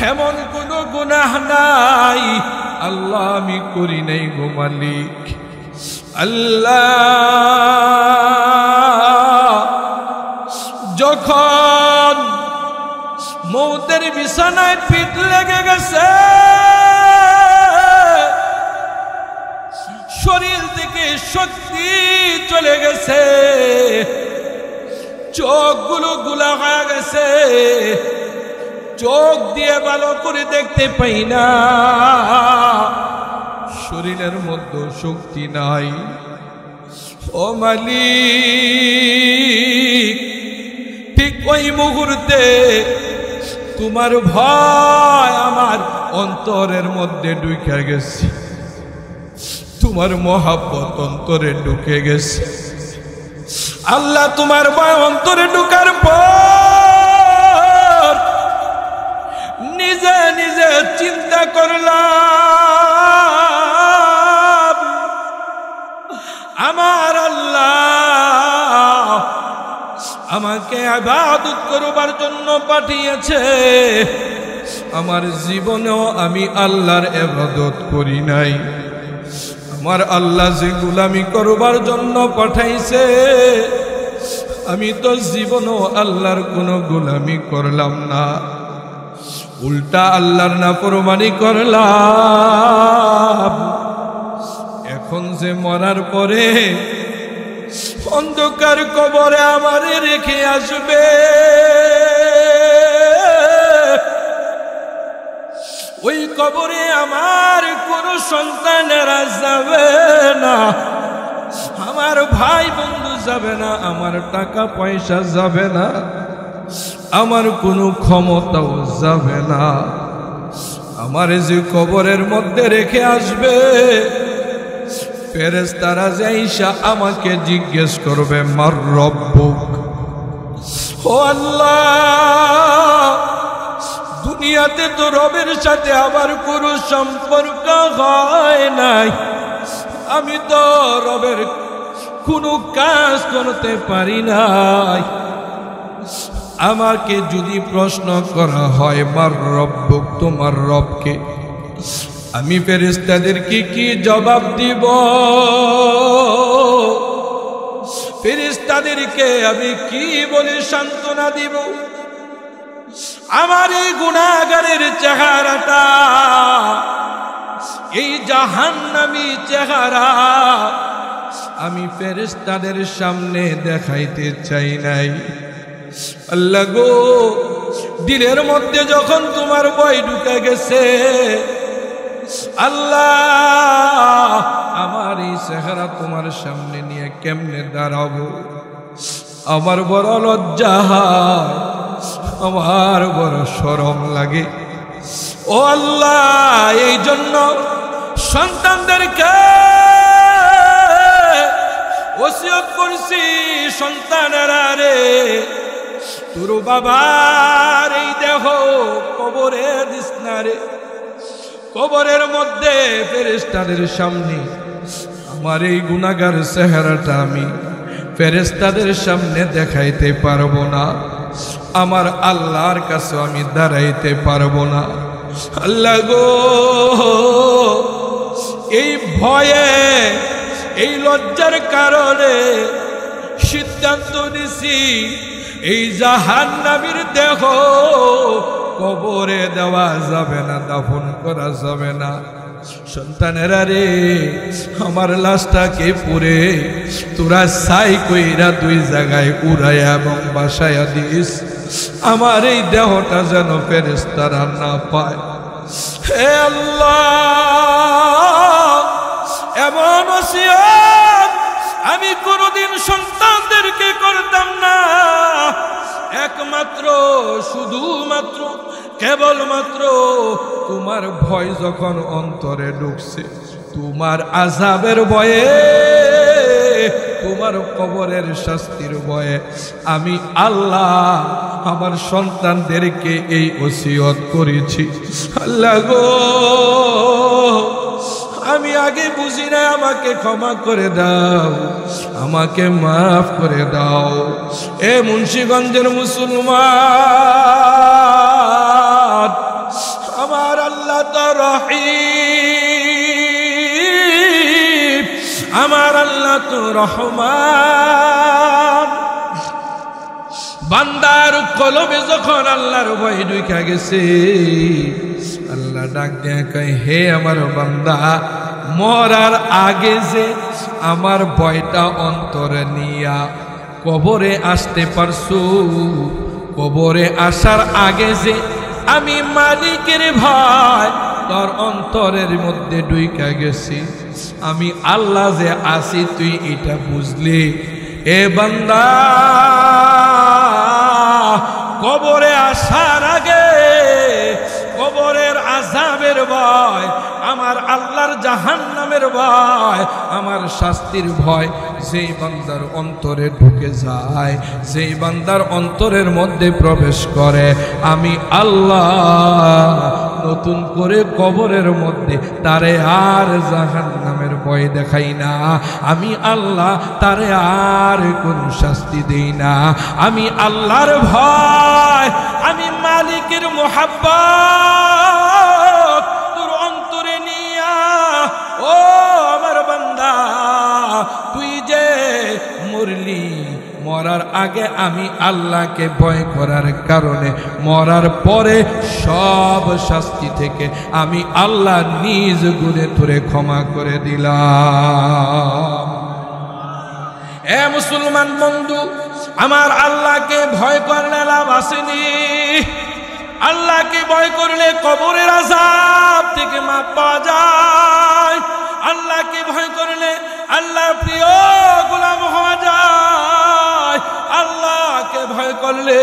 এমন কোন গুনাহ নাই আল্লাহ আমি করি নাই গো মালিক। আল্লাহ যখন মৌতের বিছানায় পিঠ লেগে গেছে, শরীর থেকে শক্তি চলে গেছে, চোখগুলো গুলা হয়ে গেছে, চোখ দিয়ে ভালো করে দেখতে পাই না, শরীরের মধ্যে শক্তি নাই। ও মালিক ঠিক ওই মুহূর্তে তোমার ভয় আমার অন্তরের মধ্যে ঢুকে গেছে, তোমার মহাব্বত অন্তরে ঢুকে গেছে। আল্লাহ তোমার ভয় অন্তরে ঢুকার পর নিজে নিজে চিন্তা করলাম, আমার আল্লাহ আমাকে ইবাদত করবার জন্য পাঠিয়েছে, আমার জীবনেও আমি আল্লাহর ইবাদত করি নাই। আমার আল্লাহ যে গোলামি করবার জন্য পাঠাইছে, আমি তো জীবনও আল্লাহর কোনো গোলামি করলাম না, উল্টা আল্লাহর নাফরমানি করলাম। এখন যে মরার পরে অন্ধকার কবরে আমারে রেখে আসবে, ওই কবরে আমার কোনো সন্তানেরা যাবে না, আমার ভাই বন্ধু যাবে না, আমার টাকা পয়সা যাবে না, আমার কোনো ক্ষমতাও যাবে না। আমার যে কবরের মধ্যে রেখে আসবে, ফেরেশতারা যাইসা আমাকে জিজ্ঞেস করবে, মার রব্বুক। ও আল্লাহ, দুনিয়াতে তো রবের সাথে আমার কোনো সম্পর্ক হয় নাই, আমি তো রবের কোনো কাজ করতে পারি নাই। আমাকে যদি প্রশ্ন করা হয়, মার রব্বুক, তোমার রবকে, আমি ফেরেশতাদেরকে কি জবাব দিব? ফেরেশতাদেরকে আমি কি বলে সান্ত্বনা দিব? আমার এই গুনাহগারের চেহারাটা, এই জাহান্নামী চেহারা আমি ফেরেশতাদের সামনে দেখাইতে চাই নাই। আল্লাহ গো, দিলের মধ্যে যখন তোমার ভয় ঢুকে গেছে, আল্লাহ আমার এই চেহারা তোমার সামনে নিয়ে কেমনে দাঁড়াবো? আমার বড় লজ্জা হয়, আমার বড় শরম লাগে। ও আল্লাহ, এই জন্য সন্তানদেরকে ওসিয়ত করছি, সন্তানেরা রে, তোর বাবার এই দেহ কবরে দিস না রে। কবরের মধ্যে ফেরেশতাদের সামনে আমার এই গুনাহগার চেহারাটা আমি ফেরেশতাদের সামনে দেখাইতে পারবো না, আমার আল্লাহর কাছে আমি দাঁড়াইতে পারবো না। আল্লাহ গো, এই ভয়ে, এই লজ্জার কারণে সিদ্ধান্ত নিছি এই জাহান্নামীর দেহ কবরে দেওয়া যাবে না, দাফন করা যাবে না। সন্তানেরা রে, আমার লাশটাকে পুরে তোরা ছাই কইরা দুই জায়গায় উড়াইয়া এবং বাসায়া দিস, আমার এই দেহটা যেন ফেরেশতারা না পায়। হে আল্লাহ, এমন ওসিয়ত আমি কোনদিন সন্তানদেরকে করতাম না। একমাত্র শুধুমাত্র কেবলমাত্র তোমার ভয় যখন অন্তরে ঢুকছে, তোমার আযাবের ভয়ে, তোমার কবরের শাস্তির ভয়ে আমি আল্লাহ আমার সন্তানদেরকে এই ওসিয়ত করেছি। আল্লাহ গো, আমি আগে বুঝি না, আমাকে ক্ষমা করে দাও, আমাকে মাফ করে দাও। এ মুন্সিগঞ্জের মুসলমান, আমার আল্লাহ তো রহিম, আমার আল্লাহ তো রহমান। বান্দার কলবে যখন আল্লাহর ভয় ঢুকে গেছে, আল্লাহ ডাক দিয়ে কয়, হে আমার বান্দা, মরার আগে যে আমার ভয়টা অন্তরে নিয়া কবরে আসতে পারছো, কবরে আসার আগে যে আমি মালিকের ভয় তোর অন্তরের মধ্যে ঢুকে গেছি, আমি আল্লাহ যে আছি তুই এটা বুঝলি। এ বান্দা, কবরে আসার আগে কবরের আযাবের ভয়, আমার আল্লাহর জাহান্নামের ভয়, আমার শাস্তির ভয় যেই বান্দার অন্তরে ঢুকে যায়, যেই বান্দার অন্তরের মধ্যে প্রবেশ করে, আমি আল্লাহ নতুন করে কবরের মধ্যে তারে আর জাহান্নামের ভয় দেখাই না, আমি আল্লাহ তারে আর কোন শাস্তি দেই না। আমি আল্লাহর ভয়, আমি মালিকের মুহাব্বত তোর অন্তরে নিয়া, ও আমার বান্দা, তুই যে মরলি, মরার আগে আমি আল্লাহকে ভয় করার কারণে মরার পরে সব শাস্তি থেকে আমি আল্লাহ নিজ গুণে তোরে ক্ষমা করে দিলাম। এ মুসলমান বন্ধু, আমার আল্লাহকে ভয় করলে লাভ আসেনি। আল্লাহকে ভয় করলে কবরের আযাব থেকে মাপ পাওয়া যায়। আল্লাহকে ভয় করলে আল্লাহর প্রিয় গোলাম হওয়া যায়। আল্লাহকে ভয় করলে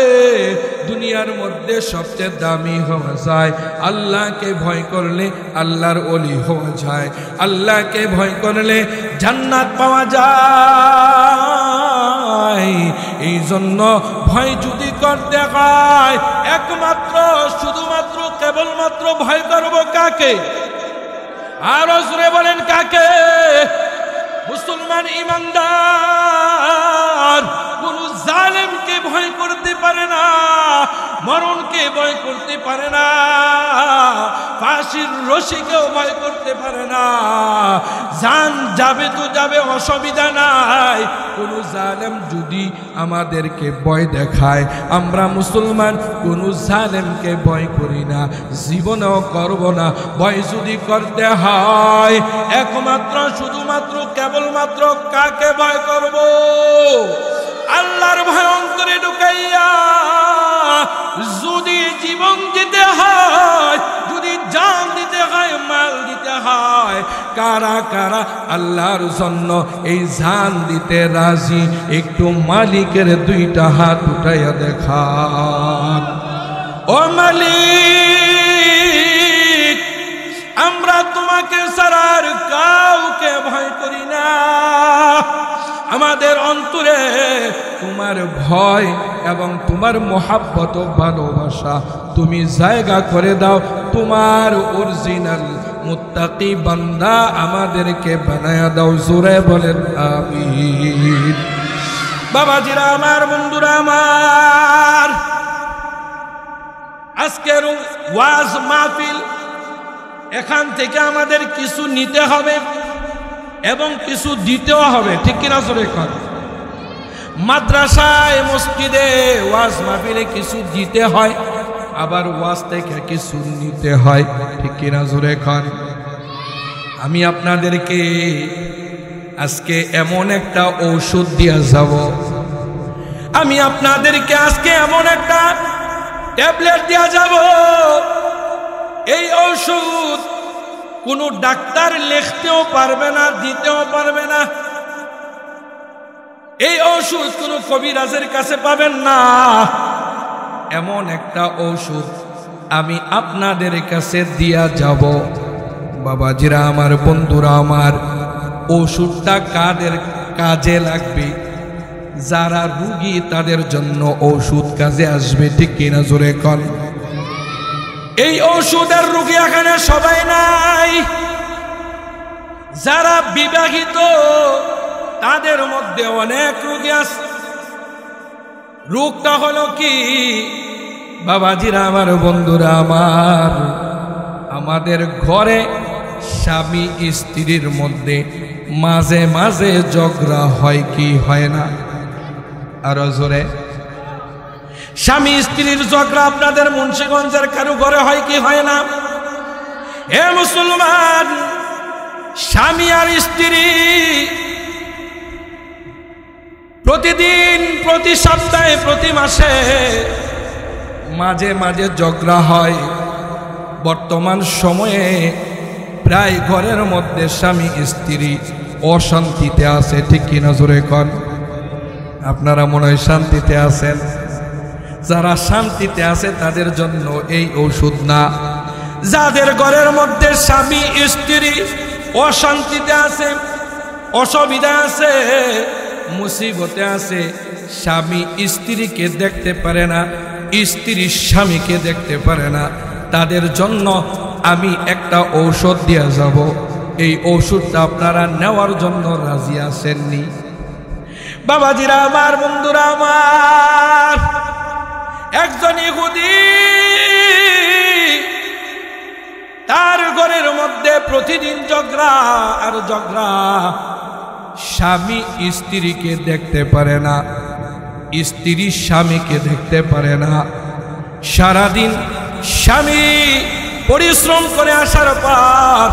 দুনিয়ার মধ্যে সবচেয়ে দামি হওয়া যায়। আল্লাহকে ভয় করলে আল্লাহর ওলি হওয়া যায়। আল্লাহকে ভয় করলে জান্নাত পাওয়া যায়। এই জন্য ভয় যদি করতে হয়, একমাত্র শুধুমাত্র কেবলমাত্র ভয় করব কাকে? আরো জোরে বলেন কাকে? মুসলমান ইমানদার কোন জালেমকে ভয় করতে পারে না, মরণকে ভয় করতে পারে না, ফাঁসির রশিকেও ভয় করতে পারে না। জান যাবে তো যাবে, অসুবিধা নাই। কোন জালেম যদি আমাদেরকে ভয় দেখায়, আমরা মুসলমান কোন জালেমকে ভয় করি না, জীবনেও করব না। ভয় যদি করতে হয় একমাত্র শুধুমাত্র কেবলমাত্র কাকে ভয় করব? আল্লাহর ভয় অন্তরে ঢুকাইয়া যদি জীবন দিতে হয়, যদি জান দিতে হয়, মাল দিতে হয়, কারা কারা আল্লাহর জন্য এই জান দিতে রাজি? একটু মালিকের দুইটা হাত উঠাইয়া দেখান। ও মালিক, আমরা তোমাকে ছাড়া আর কাউকে ভয় করি না। আমাদের অন্তরে তোমার ভয় এবং তোমার মহাব্বত ও ভালোবাসা তুমি জায়গা করে দাও। তোমার অরিজিনাল মুত্তাকি বান্দা আমাদেরকে বানায়া দাও। জোরে বলেন আমিন। বাবাজিরা আমার, বন্ধুরা আমার, আজকের ওয়াজ মাহফিল, এখান থেকে আমাদের কিছু নিতে হবে এবং কিছু দিতেও হবে, ঠিক কিনা? জোরে কর। মাদ্রাসায় মসজিদে ওয়াজ মাহফিলে কিছু দিতে হয়, আবার ওয়াজ থেকে কিছু নিতে হয়, ঠিক কিনা? জোরে কর। আমি আপনাদেরকে আজকে এমন একটা ঔষধ দিয়া যাব, আমি আপনাদেরকে আজকে এমন একটা ট্যাবলেট দিয়া যাব, এই ঔষধ কোনো ডাক্তার লিখতেও পারবে না, দিতেও পারবে না। এই ঔষধ কোনো কবিরাজের কাছে পাবেন না। এমন একটা ঔষধ আমি আপনাদের কাছে দিয়া যাব। বাবাজিরা আমার, বন্ধুরা আমার, ঔষধটা কাদের কাজে লাগবে? যারা রোগী তাদের জন্য ঔষধ কাজে আসবে, ঠিক কিনা? জোরে কর। এই ঔষধের রোগী এখানে সবাই নাই। যারা বিবাহিত তাদের মধ্যে অনেক রোগী আছে। রোগটা হলো কি? বাবাজিরা আমার, বন্ধুরা আমার, আমাদের ঘরে স্বামী স্ত্রীর মধ্যে মাঝে মাঝে ঝগড়া হয় কি হয় না? আরো জোরে। স্বামী স্ত্রীর ঝগড়া আপনাদের মুন্সিগঞ্জের কারো ঘরে হয় কি হয় না? হে মুসলমান, স্বামী আর স্ত্রী প্রতিদিন, প্রতি সপ্তাহে, প্রতি মাসে মাঝে মাঝে ঝগড়া হয়। বর্তমান সময়ে প্রায় ঘরের মধ্যে স্বামী স্ত্রী অশান্তিতে আছে, ঠিক কিনা? জোরে কর। আপনারা মনে হয় শান্তিতে আছেন। যারা শান্তিতে আছে তাদের জন্য এই ঔষধ না। যাদের ঘরের মধ্যে স্বামী স্ত্রী অশান্তিতে আছে, অসুবিধা আছে, মুসিবতে আছে, স্বামী স্ত্রীকে দেখতে পারে না, স্ত্রী স্বামীকে দেখতে পারে না, তাদের জন্য আমি একটা ঔষধ দিয়ে যাব। এই ঔষধটা আপনারা নেওয়ার জন্য রাজি আছেননি? বাবাজিরা আমার, বন্ধুরা আমার, একজন ইহুদি তার ঘরের মধ্যে প্রতিদিন ঝগড়া আর ঝগড়া। স্বামী স্ত্রীকে দেখতে পারে না, স্ত্রী স্বামীকে দেখতে পারে না। সারাদিন স্বামী পরিশ্রম করে আসার পর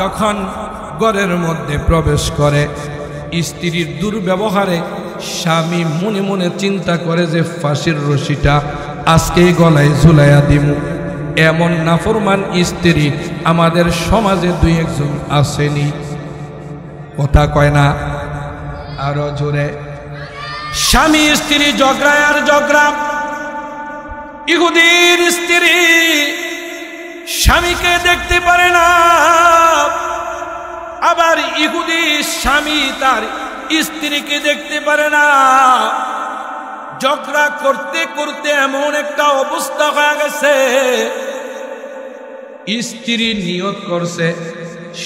যখন ঘরের মধ্যে প্রবেশ করে, স্ত্রীর দুর্ব্যবহারে স্বামী মনে মনে চিন্তা করে যে ফাঁসির রশিটা আজকেই গলায় ঝুলাইয়া দিমু। এমন নাফরমান স্ত্রী আমাদের সমাজে দুই একজন আসেনি? কথা কয় না? আরো জোরে। স্বামী স্ত্রী ঝগড়া আর ঝগড়া। ইহুদির স্ত্রী স্বামীকে দেখতে পারে না, আবার ইহুদি স্বামী তার স্ত্রীকে দেখতে পারে না। ঝগড়া করতে করতে এমন একটা অবস্থা হয়ে গেছে, স্ত্রী নিয়ত করছে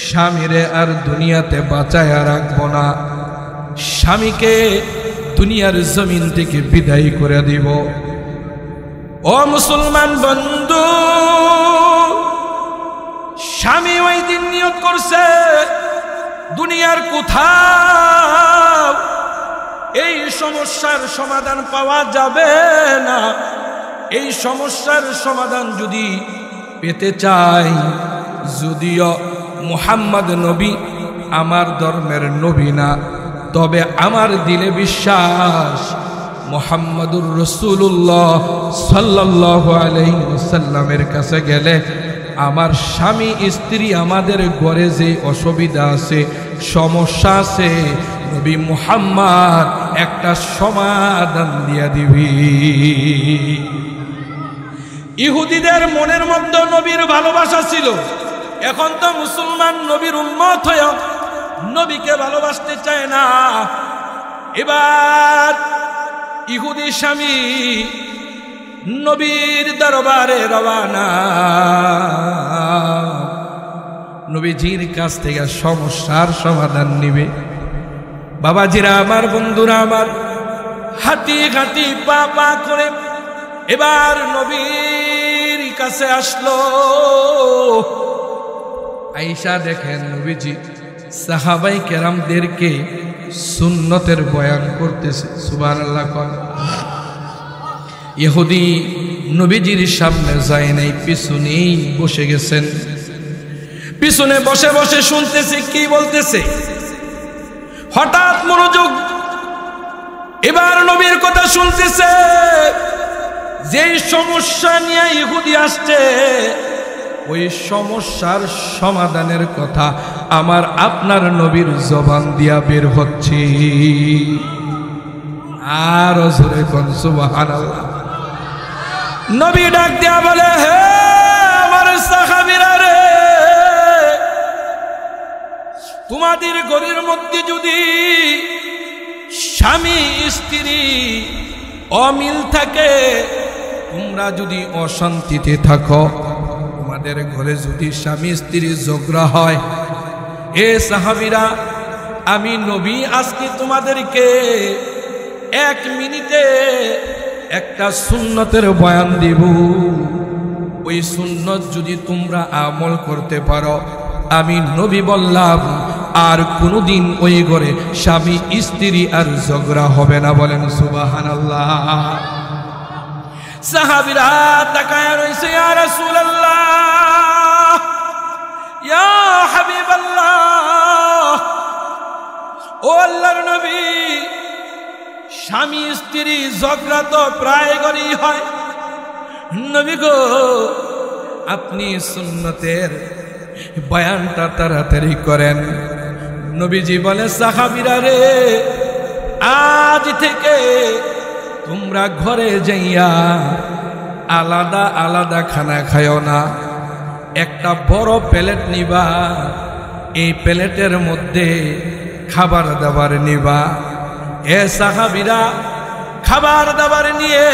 স্বামীরে আর দুনিয়াতে বাঁচায়া রাখবো না, স্বামীকে দুনিয়ার জমিন থেকে বিদায় করে দিব। ও মুসলমান বন্ধু, স্বামী ওই দিন নিয়ত করছে দুনিয়ার কোথাও এই সমস্যার সমাধান পাওয়া যাবে না। এই সমস্যার সমাধান যদি পেতে চাই, যদিও মুহাম্মদ নবী আমার ধর্মের নবী না, তবে আমার দিলে বিশ্বাস মুহাম্মদুর রাসূলুল্লাহ সাল্লাল্লাহু আলাইহি ওয়াসাল্লামের কাছে গেলে আমার স্বামী স্ত্রী আমাদের ঘরে যে অসুবিধা আছে, সমস্যা আছে, নবী মুহাম্মদ একটা সমাধান দিয়া দিবি। ইহুদিদের মনের মধ্যে নবীর ভালোবাসা ছিল, এখন তো মুসলমান নবীর উম্মত হয়ে নবীকে ভালোবাসতে চায় না। এবার ইহুদি স্বামী নবীর দরবারে রওনা, নবীজির কাছ থেকে সমস্যার সমাধান নিবে। বাবাজিরা আমার, বন্ধুরা আমার, হাঁটি হাঁটি পা পা করে এবার নবীর কাছে আসলো। আয়েশা দেখেন নবীজি সাহাবাই কেরামদেরকে সুন্নতের বয়ান করতেছে। সুবহানাল্লাহ। ইহুদি নবীজির সামনে যায় নাই, পিছনেই বসে গেছেন। পিছনে বসে বসে শুনতেছে কি বলতেছে। হঠাৎ মনোযোগ, এবার নবীর কথা শুনতেছে। যেই সমস্যা নিয়ে ইহুদি আসছে, ওই সমস্যার সমাধানের কথা আমার আপনার নবীর জবান দিয়া বের হচ্ছে। আর জোরে কোন সুবহানাল্লাহ। নবী ডাক দিয়া বলে, হে আমার সাহাবীরা রে, তোমাদের ঘরের মধ্যে যদি স্বামী স্ত্রী অমিল থাকে, তোমরা যদি অশান্তিতে থাকো, তোমাদের ঘরে যদি স্বামী স্ত্রী ঝগড়া হয়, এ সাহাবীরা, আমি নবী আজকে তোমাদেরকে 1 মিনিটে একটা সুন্নতের বয়ান দিব। ওই সুন্নত যদি তোমরা আমল করতে পারো, আমি নবী বললাম আর কোনদিন ওই ঘরে স্বামী স্ত্রী আর ঝগড়া হবে না। বলেন সুবহানাল্লাহ। সাহাবীরা তাকায় রইছে, ইয়া রাসূলুল্লাহ, ইয়া হাবিবাল্লাহ, ও আল্লাহর নবী, স্বামী স্ত্রী ঝগড়া তো প্রায় ঘরেই হয়। নবী গো, আপনি সুন্নতের বয়ানটা তাড়াতাড়ি করেন। নবীজি বলে, সাহাবীরা রে, আজ থেকে তোমরা ঘরে যাইয়া আলাদা আলাদা খানা খাও না, একটা বড় প্লেট নিবা, এই প্লেটের মধ্যে খাবার দাবার নিবা। এ সাহাবীরা, খাবার দাবার নিয়ে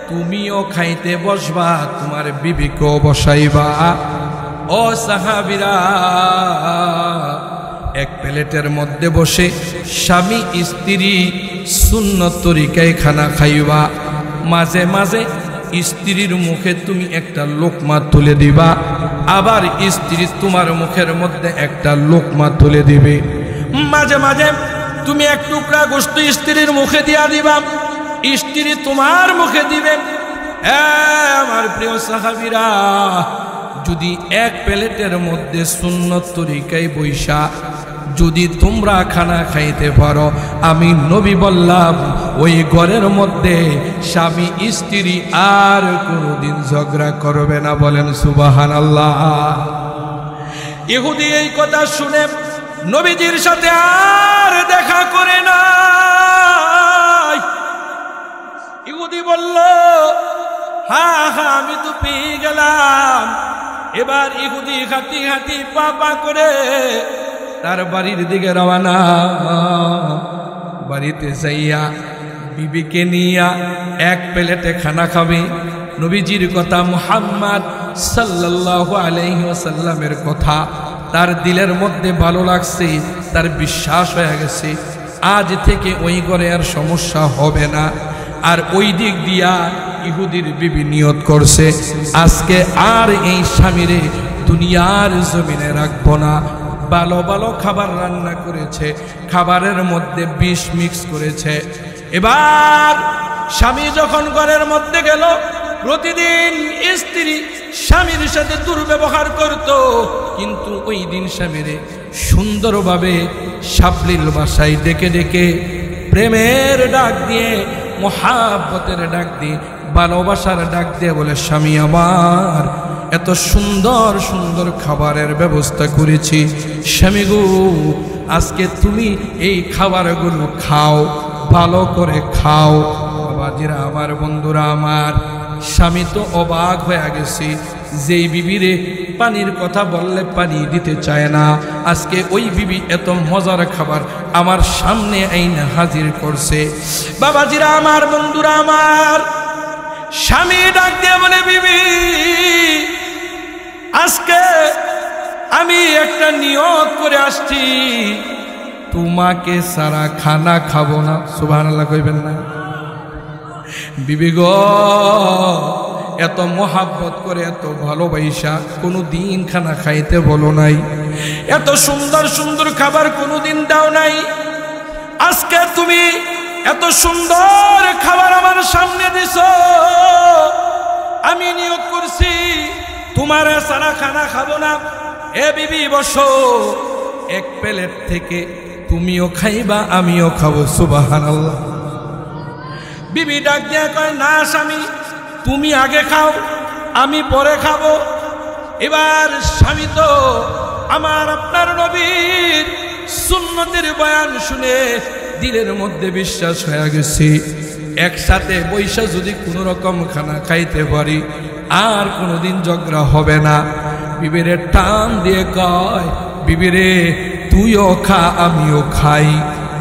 তুমিও খাইতে বসবা, তোমার বিবিকেও বসাইবা। ও সাহাবীরা, এক প্লেটের মধ্যে বসে স্বামী স্ত্রী সুন্নত তরিকায় খানা খাইবা। মাঝে মাঝে স্ত্রীর মুখে তুমি একটা লোকমা তুলে দিবা, আবার স্ত্রী তোমার মুখের মধ্যে একটা লোকমা তুলে দিবে। মাঝে মাঝে তুমি এক টুকরা গোশত স্ত্রীর মুখে দিয়া দিবা, স্ত্রী তোমার মুখে দিবে। আমার প্রিয় সাহাবীরা, যদি এক প্লেটের মধ্যে সুন্নত তরিকায় বৈশা যদি তোমরা খানা খাইতে পারো, আমি নবী বললাম ওই ঘরের মধ্যে স্বামী স্ত্রী আর কোনোদিন ঝগড়া করবে না। বলেন সুবহানাল্লাহ। ইহুদি এই কথা শুনে নবীজির সাথে আর দেখা করে না। ইহুদি বলল, হ্যাঁ হ্যাঁ, আমি তো পেয়ে গেলাম। এবার ইহুদি হাঁটি হাঁটি পা পা করে তার বাড়ির দিকে রওনা। বাড়িতে যাইয়া বিবিকে নিয়া এক প্লেটে খানা খাবে। নবীজির কথা, মুহাম্মদ সাল্লাল্লাহু আলাইহি ওয়াসাল্লামের কথা তার দিলের মধ্যে ভালো লাগছে, তার বিশ্বাস হয়ে গেছে আজ থেকে ওই ঘরে আর সমস্যা হবে না। আর ওই দিক দিয়া ইহুদির বিবি নিয়ত করছে আজকে আর এই স্বামীরে দুনিয়ার জমিনে রাখবো না। ভালো ভালো খাবার রান্না করেছে, খাবারের মধ্যে বিষ মিক্স করেছে। এবার স্বামী যখন ঘরের মধ্যে গেল, প্রতিদিন স্ত্রী স্বামীর সাথে দুর্ব্যবহার করত, কিন্তু ওই দিন স্বামীরে সুন্দরভাবে সাবলীল ভাষায় ডেকে ডেকে প্রেমের ডাক দিয়ে, মহাব্বতের ডাক দিয়ে, ভালোবাসার ডাক দিয়ে বলে, স্বামী আমার এত সুন্দর সুন্দর খাবারের ব্যবস্থা করেছি, স্বামী গো আজকে তুমি এই খাবারগুলো খাও, ভালো করে খাও। বাবাজিরা আমার, বন্ধুরা আমার, স্বামী তো অবাক হয়ে গেছি, যেই বিবিরে পানির কথা বললে পানি দিতে চায় না, আজকে ওই বিবি এত মজার খাবার আমার সামনে আইনা হাজির করছে। বাবাজিরা আমার, বন্ধুরা আমার, স্বামী ডাক দিয়ে বলে, বিবি আজকে আমি একটা নিয়ত করে আসছি, তোমাকে সারা খানা খাবো না। সুবহানাল্লাহ কইবেন না? বিবি গো এত মহাব্বত করে, এত ভালোবাসা কোনো দিন খানা খাইতে বলো নাই, এত সুন্দর সুন্দর খাবার কোনো দিন দাও নাই, আজকে তুমি এত সুন্দর খাবার আমার সামনে দিছো, আমি নিয়ত করছি তোমার সারা খানা খাবো না। এ বিবি বসো, এক প্লেট থেকে তুমিও খাইবা আমিও খাবো। সুবহানাল্লাহ। বিবি ডাক দিয়ে কয়, না স্বামী তুমি আগে খাও, আমি পরে খাবো। এবার স্বামী তো আমার আপনার নবীর সুন্নতের বয়ান শুনে দিলের মধ্যে বিশ্বাস হয়ে গেছে, একসাথে বৈশা যদি কোনো রকম খানা খাইতে পারি আর কোনোদিন ঝগড়া হবে না। বিবিরে টান দিয়ে কয়, বিবিরে তুইও খা আমিও খাই,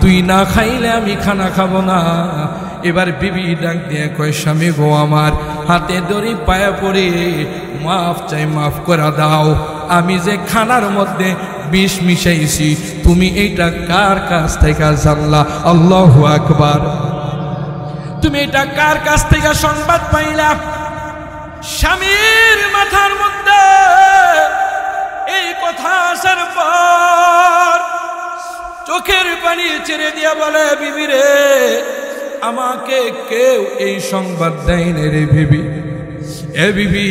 তুই না খাইলে আমি খানা খাবো না। এবার বিবি ডাক দিয়ে কয়, স্বামী গো আমার, হাতে ধরি পায়ে পড়ে মাফ চাই, মাফ করে দাও, আমি যে খানার মধ্যে বিষ মিশাইছি তুমি এইটা কার কাছ থেকে জানলা? আল্লাহু আকবার। তুমি এটা কার কাছ থেকে সংবাদ পাইলা? স্বামীর মাথার মধ্যে এই কথা আসার পর চোখের পানি ছেড়ে দিয়া বলে, বিবি রে আমাকে কেউ এই সংবাদ দেয় না রে বিবি। এ বিবি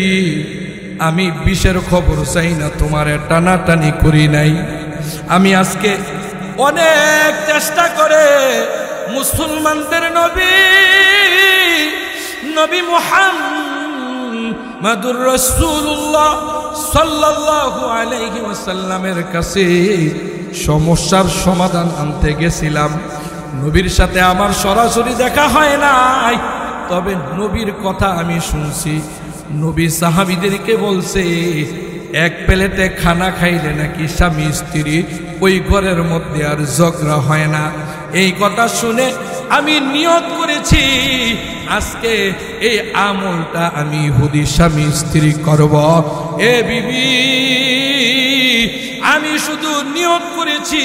আমি বিষের খবর চাই না, তোমার টানাটানি করি নাই। আমি আজকে অনেক চেষ্টা করে মুসলমানদের নবী নবী মুহাম্মাদুর রাসূলুল্লাহ সাল্লাল্লাহু আলাইহি ওয়াসাল্লামের কাছে সমস্যার সমাধান আনতে গেছিলাম। নবীর সাথে আমার সরাসরি দেখা হয় নাই, তবে নবীর কথা আমি শুনছি। নবী সাহাবীদেরকে বলছে, এক প্লেটে খানা খাইলে নাকি স্বামী স্ত্রী ওই ঘরের মধ্যে আর ঝগড়া হয় না। এই কথা শুনে আমি নিয়ত করেছি আজকে এই আমলটা আমি ইহুদি স্বামী স্ত্রী করব। এ বিবি আমি শুধু নিয়ত করেছি,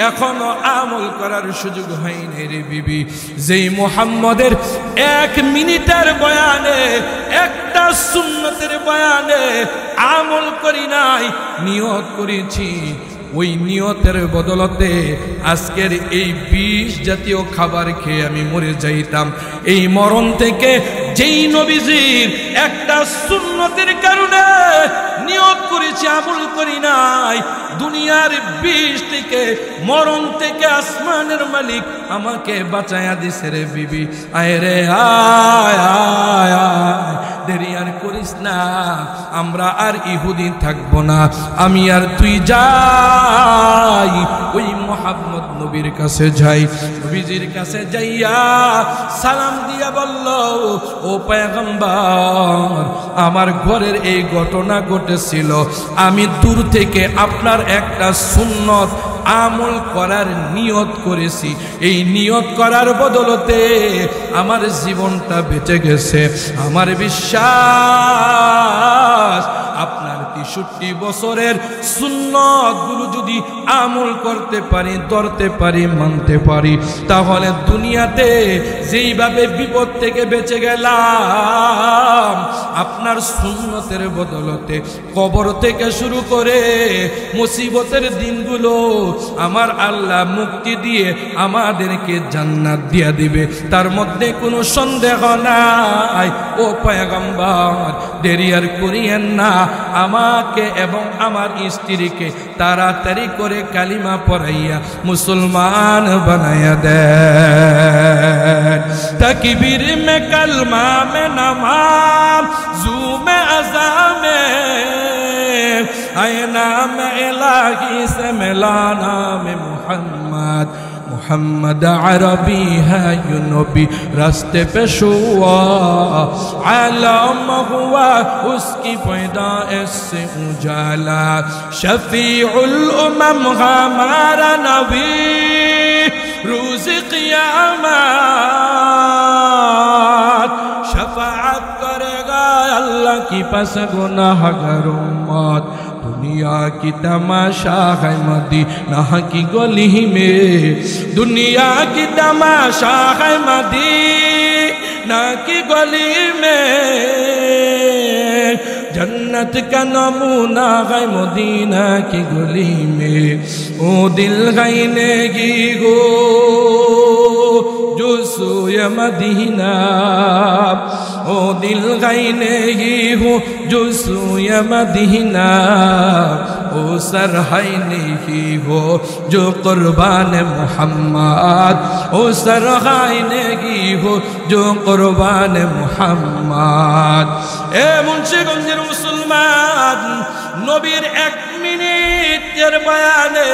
এখনো আমল করার সুযোগ হয়নি রে বিবি। যেই মুহাম্মদের এক মিনিটের বয়ানে, একটা সুন্নতের বয়ানে আমল করি নাই, নিয়ত করেছি, ওই নিয়তের বদলতে আজকের এই বিষ জাতীয় খাবার খেয়ে আমি মরে যাইতাম। এই মরণ থেকে যেই নবীজির একটা সুন্নতের কারণে নিয়ত করেছি, আমল করি নাই, দুনিয়ার বিষ থেকে, মরণ থেকে আসমানের মালিক আমাকে বাঁচায়া দিছে রে বিবি। আয় রে আয় আয় আয়, দেরি আর করিস না, আমরা আর ইহুদি থাকবো না, আমি আর তুই যাই ওই মুহাম্মদ নবীর কাছে যাই। নবীজির কাছে যাইয়া সালাম দিয়া বলল, ও পয়গম্বর আমার ঘরের এই ঘটনা ঘটেছিল, আমি দূর থেকে আপনার একটা সুন্নত আমল করার নিয়ত করেছি, এই নিয়ত করার বদলতে আমার জীবনটা বেঁচে গেছে। আমার বিশ্বাস আপনার 63 বছরের সুন্নতগুলো যদি আমল করতে পারি, ধরতে পারি, মানতে পারি, তাহলে দুনিয়াতে যেইভাবে বিপদ থেকে বেঁচে গেলাম, আপনার সুন্নতের বদলতে কবর থেকে শুরু করে মুসিবতের দিনগুলো আমার আল্লাহ মুক্তি দিয়ে আমাদেরকে জান্নাত দিয়ে দিবে, তার মধ্যে কোনো সন্দেহ নাই। ও পয়গম্বর, দেরি আর করিয়েন না, আমাকে এবং আমার স্ত্রীকে তাড়াতাড়ি করে কালিমা পড়াইয়া মুসলমান বানাইয়া দেন। তাকবীর মে কলমা মে নামাজ, জু মে আযামে आए नाम इलाही से मिला नाम मोहम्मद, मोहम्मद अरबी है यू नबी रास्ते पे शुआ, आलम हुआ उसकी पैदाइश से उजाला, शफीउल उमम हमारा नबी रोज़ क़यामत, शफाअत करेगा अल्लाह की पास गुनाहगार उम्मत। दुनिया की तमाशा है मदीना की गली में, दुनिया की तमाशा है मदीना की गली में, जन्नत का नमूना है मदीना की गली में। ओ दिल गईने की गो जो सोय मदीना, ओ दिल गईने ही हो जो सोय मदीना, ओ सरहाइने ही हो जो कुर्बान मोहम्मद, ओ सरहाइने ही हो जो कुर्बान मोहम्मद। ए मुंशीगंजेर मुसलमान, नबीर 1 মিনিটের বয়ানে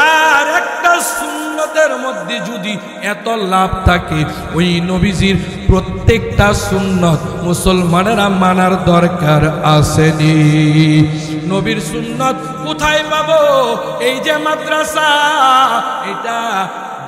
আর একটা সুন্নতের মধ্যে যদি এত লাভ থাকে, ওই নবীজির প্রত্যেকটা সুন্নত মুসলমানেরা মানার দরকার আসেনি। নবীর সুন্নত কোথায় পাবো? এই যে মাদ্রাসা, এটা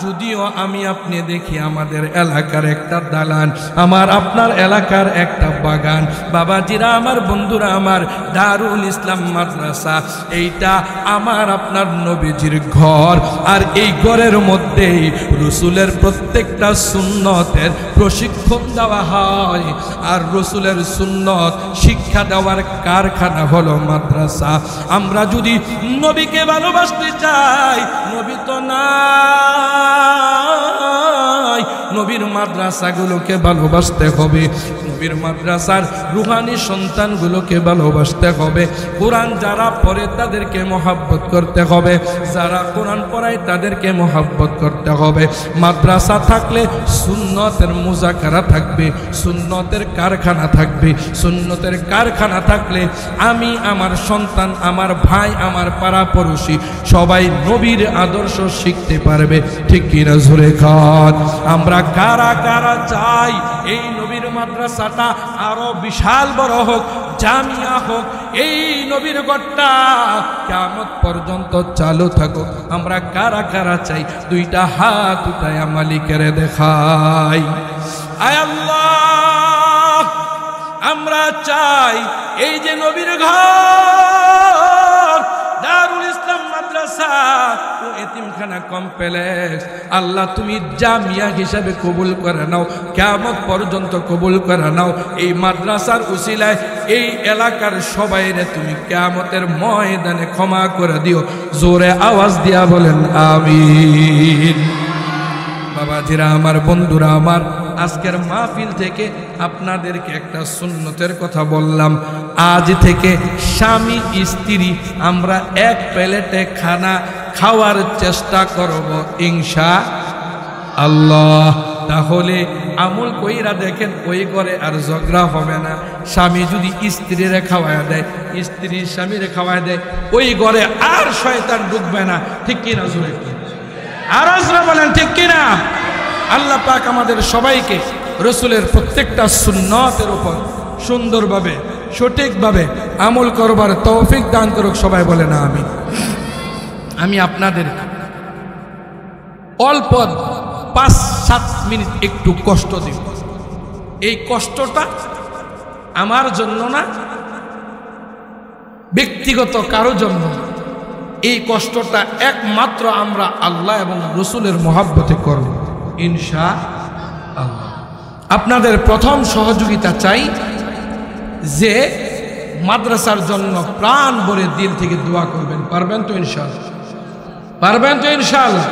যদিও আমি আপনি দেখি আমাদের এলাকার একটা দালান, আমার আপনার এলাকার একটা বাগান, বাবাজিরা আমার, বন্ধুরা আমার, দারুল ইসলাম মাদ্রাসা, এইটা আমার আপনার নবীজির ঘর। আর এই ঘরের মধ্যেই রসুলের প্রত্যেকটা সুন্নতের প্রশিক্ষণ দেওয়া হয়, আর রসুলের সুন্নত শিক্ষা দেওয়ার কারখানা হলো মাদ্রাসা। আমরা যদি নবীকে ভালোবাসতে চাই, নবী তো না, নবীর মাদ্রাসাগুলোকে ভালোবাসতে হবে, নবীর মাদ্রাসার রুহানি সন্তানগুলোকে ভালোবাসতে হবে। কোরআন যারা পড়ে তাদেরকে মহব্বত করতে হবে, যারা কোরআন পড়ায় তাদেরকে মহব্বত করতে হবে। মাদ্রাসা থাকলে সুন্নতের মুজাকারা থাকবে, সুন্নতের কারখানা থাকবে। সুন্নতের কারখানা থাকলে আমি, আমার সন্তান, আমার ভাই, আমার পাড়াপড়শি সবাই নবীর আদর্শ শিখতে পারবে। ঠিক কিনা জোরে খান? আমরা কারা কারা চাই এই নবীর মাদ্রাসাটা আরো বিশাল বড় হোক, জামিয়া হোক, এই নবীর ঘরটা কিয়ামত পর্যন্ত চালু থাকুক? আমরা কারা কারা চাই? দুইটা হাত উঠায়া মালিকের দেখাই। আয় আল্লাহ, আমরা চাই এই যে নবীর ঘর, দারুল ইসলাম মাদ্রাসা ও এতিমখানা কমপ্লেক্স, আল্লাহ তুমি জামিয়া হিসাবে কবুল করে নাও, কিয়ামত পর্যন্ত কবুল করে নাও। এই মাদ্রাসার উসিলায় এই এলাকার সবাইরে তুমি কিয়ামতের ময়দানে ক্ষমা করে দিও। জোরে আওয়াজ দিয়া বলেন আমিন। বাবাজিরা আমার, বন্ধুরা আমার, আজকের মাহফিল থেকে আপনাদেরকে একটা সুন্নতের কথা বললাম। আজ থেকে স্বামী স্ত্রী আমরা এক প্লেটে খানা খাওয়ার চেষ্টা করব ইনশাআল্লাহ। তাহলে আমল কইরা দেখেন, ওই করে আর ঝগড়া হবে না। স্বামী যদি স্ত্রীরে খাওয়ায় দেয়, স্ত্রী স্বামীরে খাওয়ায় দেয়, ওই ঘরে আর শয়তান ঢুকবে না। ঠিক কিনা জোরে আর আসরা বলেন, ঠিক কিনা? আল্লাহ পাক আমাদের সবাইকে রসুলের প্রত্যেকটা সুন্নতের উপর সুন্দরভাবে সঠিকভাবে আমল করবার তৌফিক দান করুক। সবাই বলে না আমি। আমি আপনাদের অল্প 5-7 মিনিট একটু কষ্ট দিব। এই কষ্টটা আমার জন্য না, ব্যক্তিগত কারো জন্য। এই কষ্টটা একমাত্র আমরা আল্লাহ এবং রসুলের মহাব্বতে করব ইনশাআল্লাহ। আপনাদের প্রথম সহযোগিতা চাই যে মাদ্রাসার জন্য প্রাণ ভরে দিল থেকে দোয়া করবেন। পারবেন তো ইনশাআল্লাহ? পারবেন তো ইনশাআল্লাহ?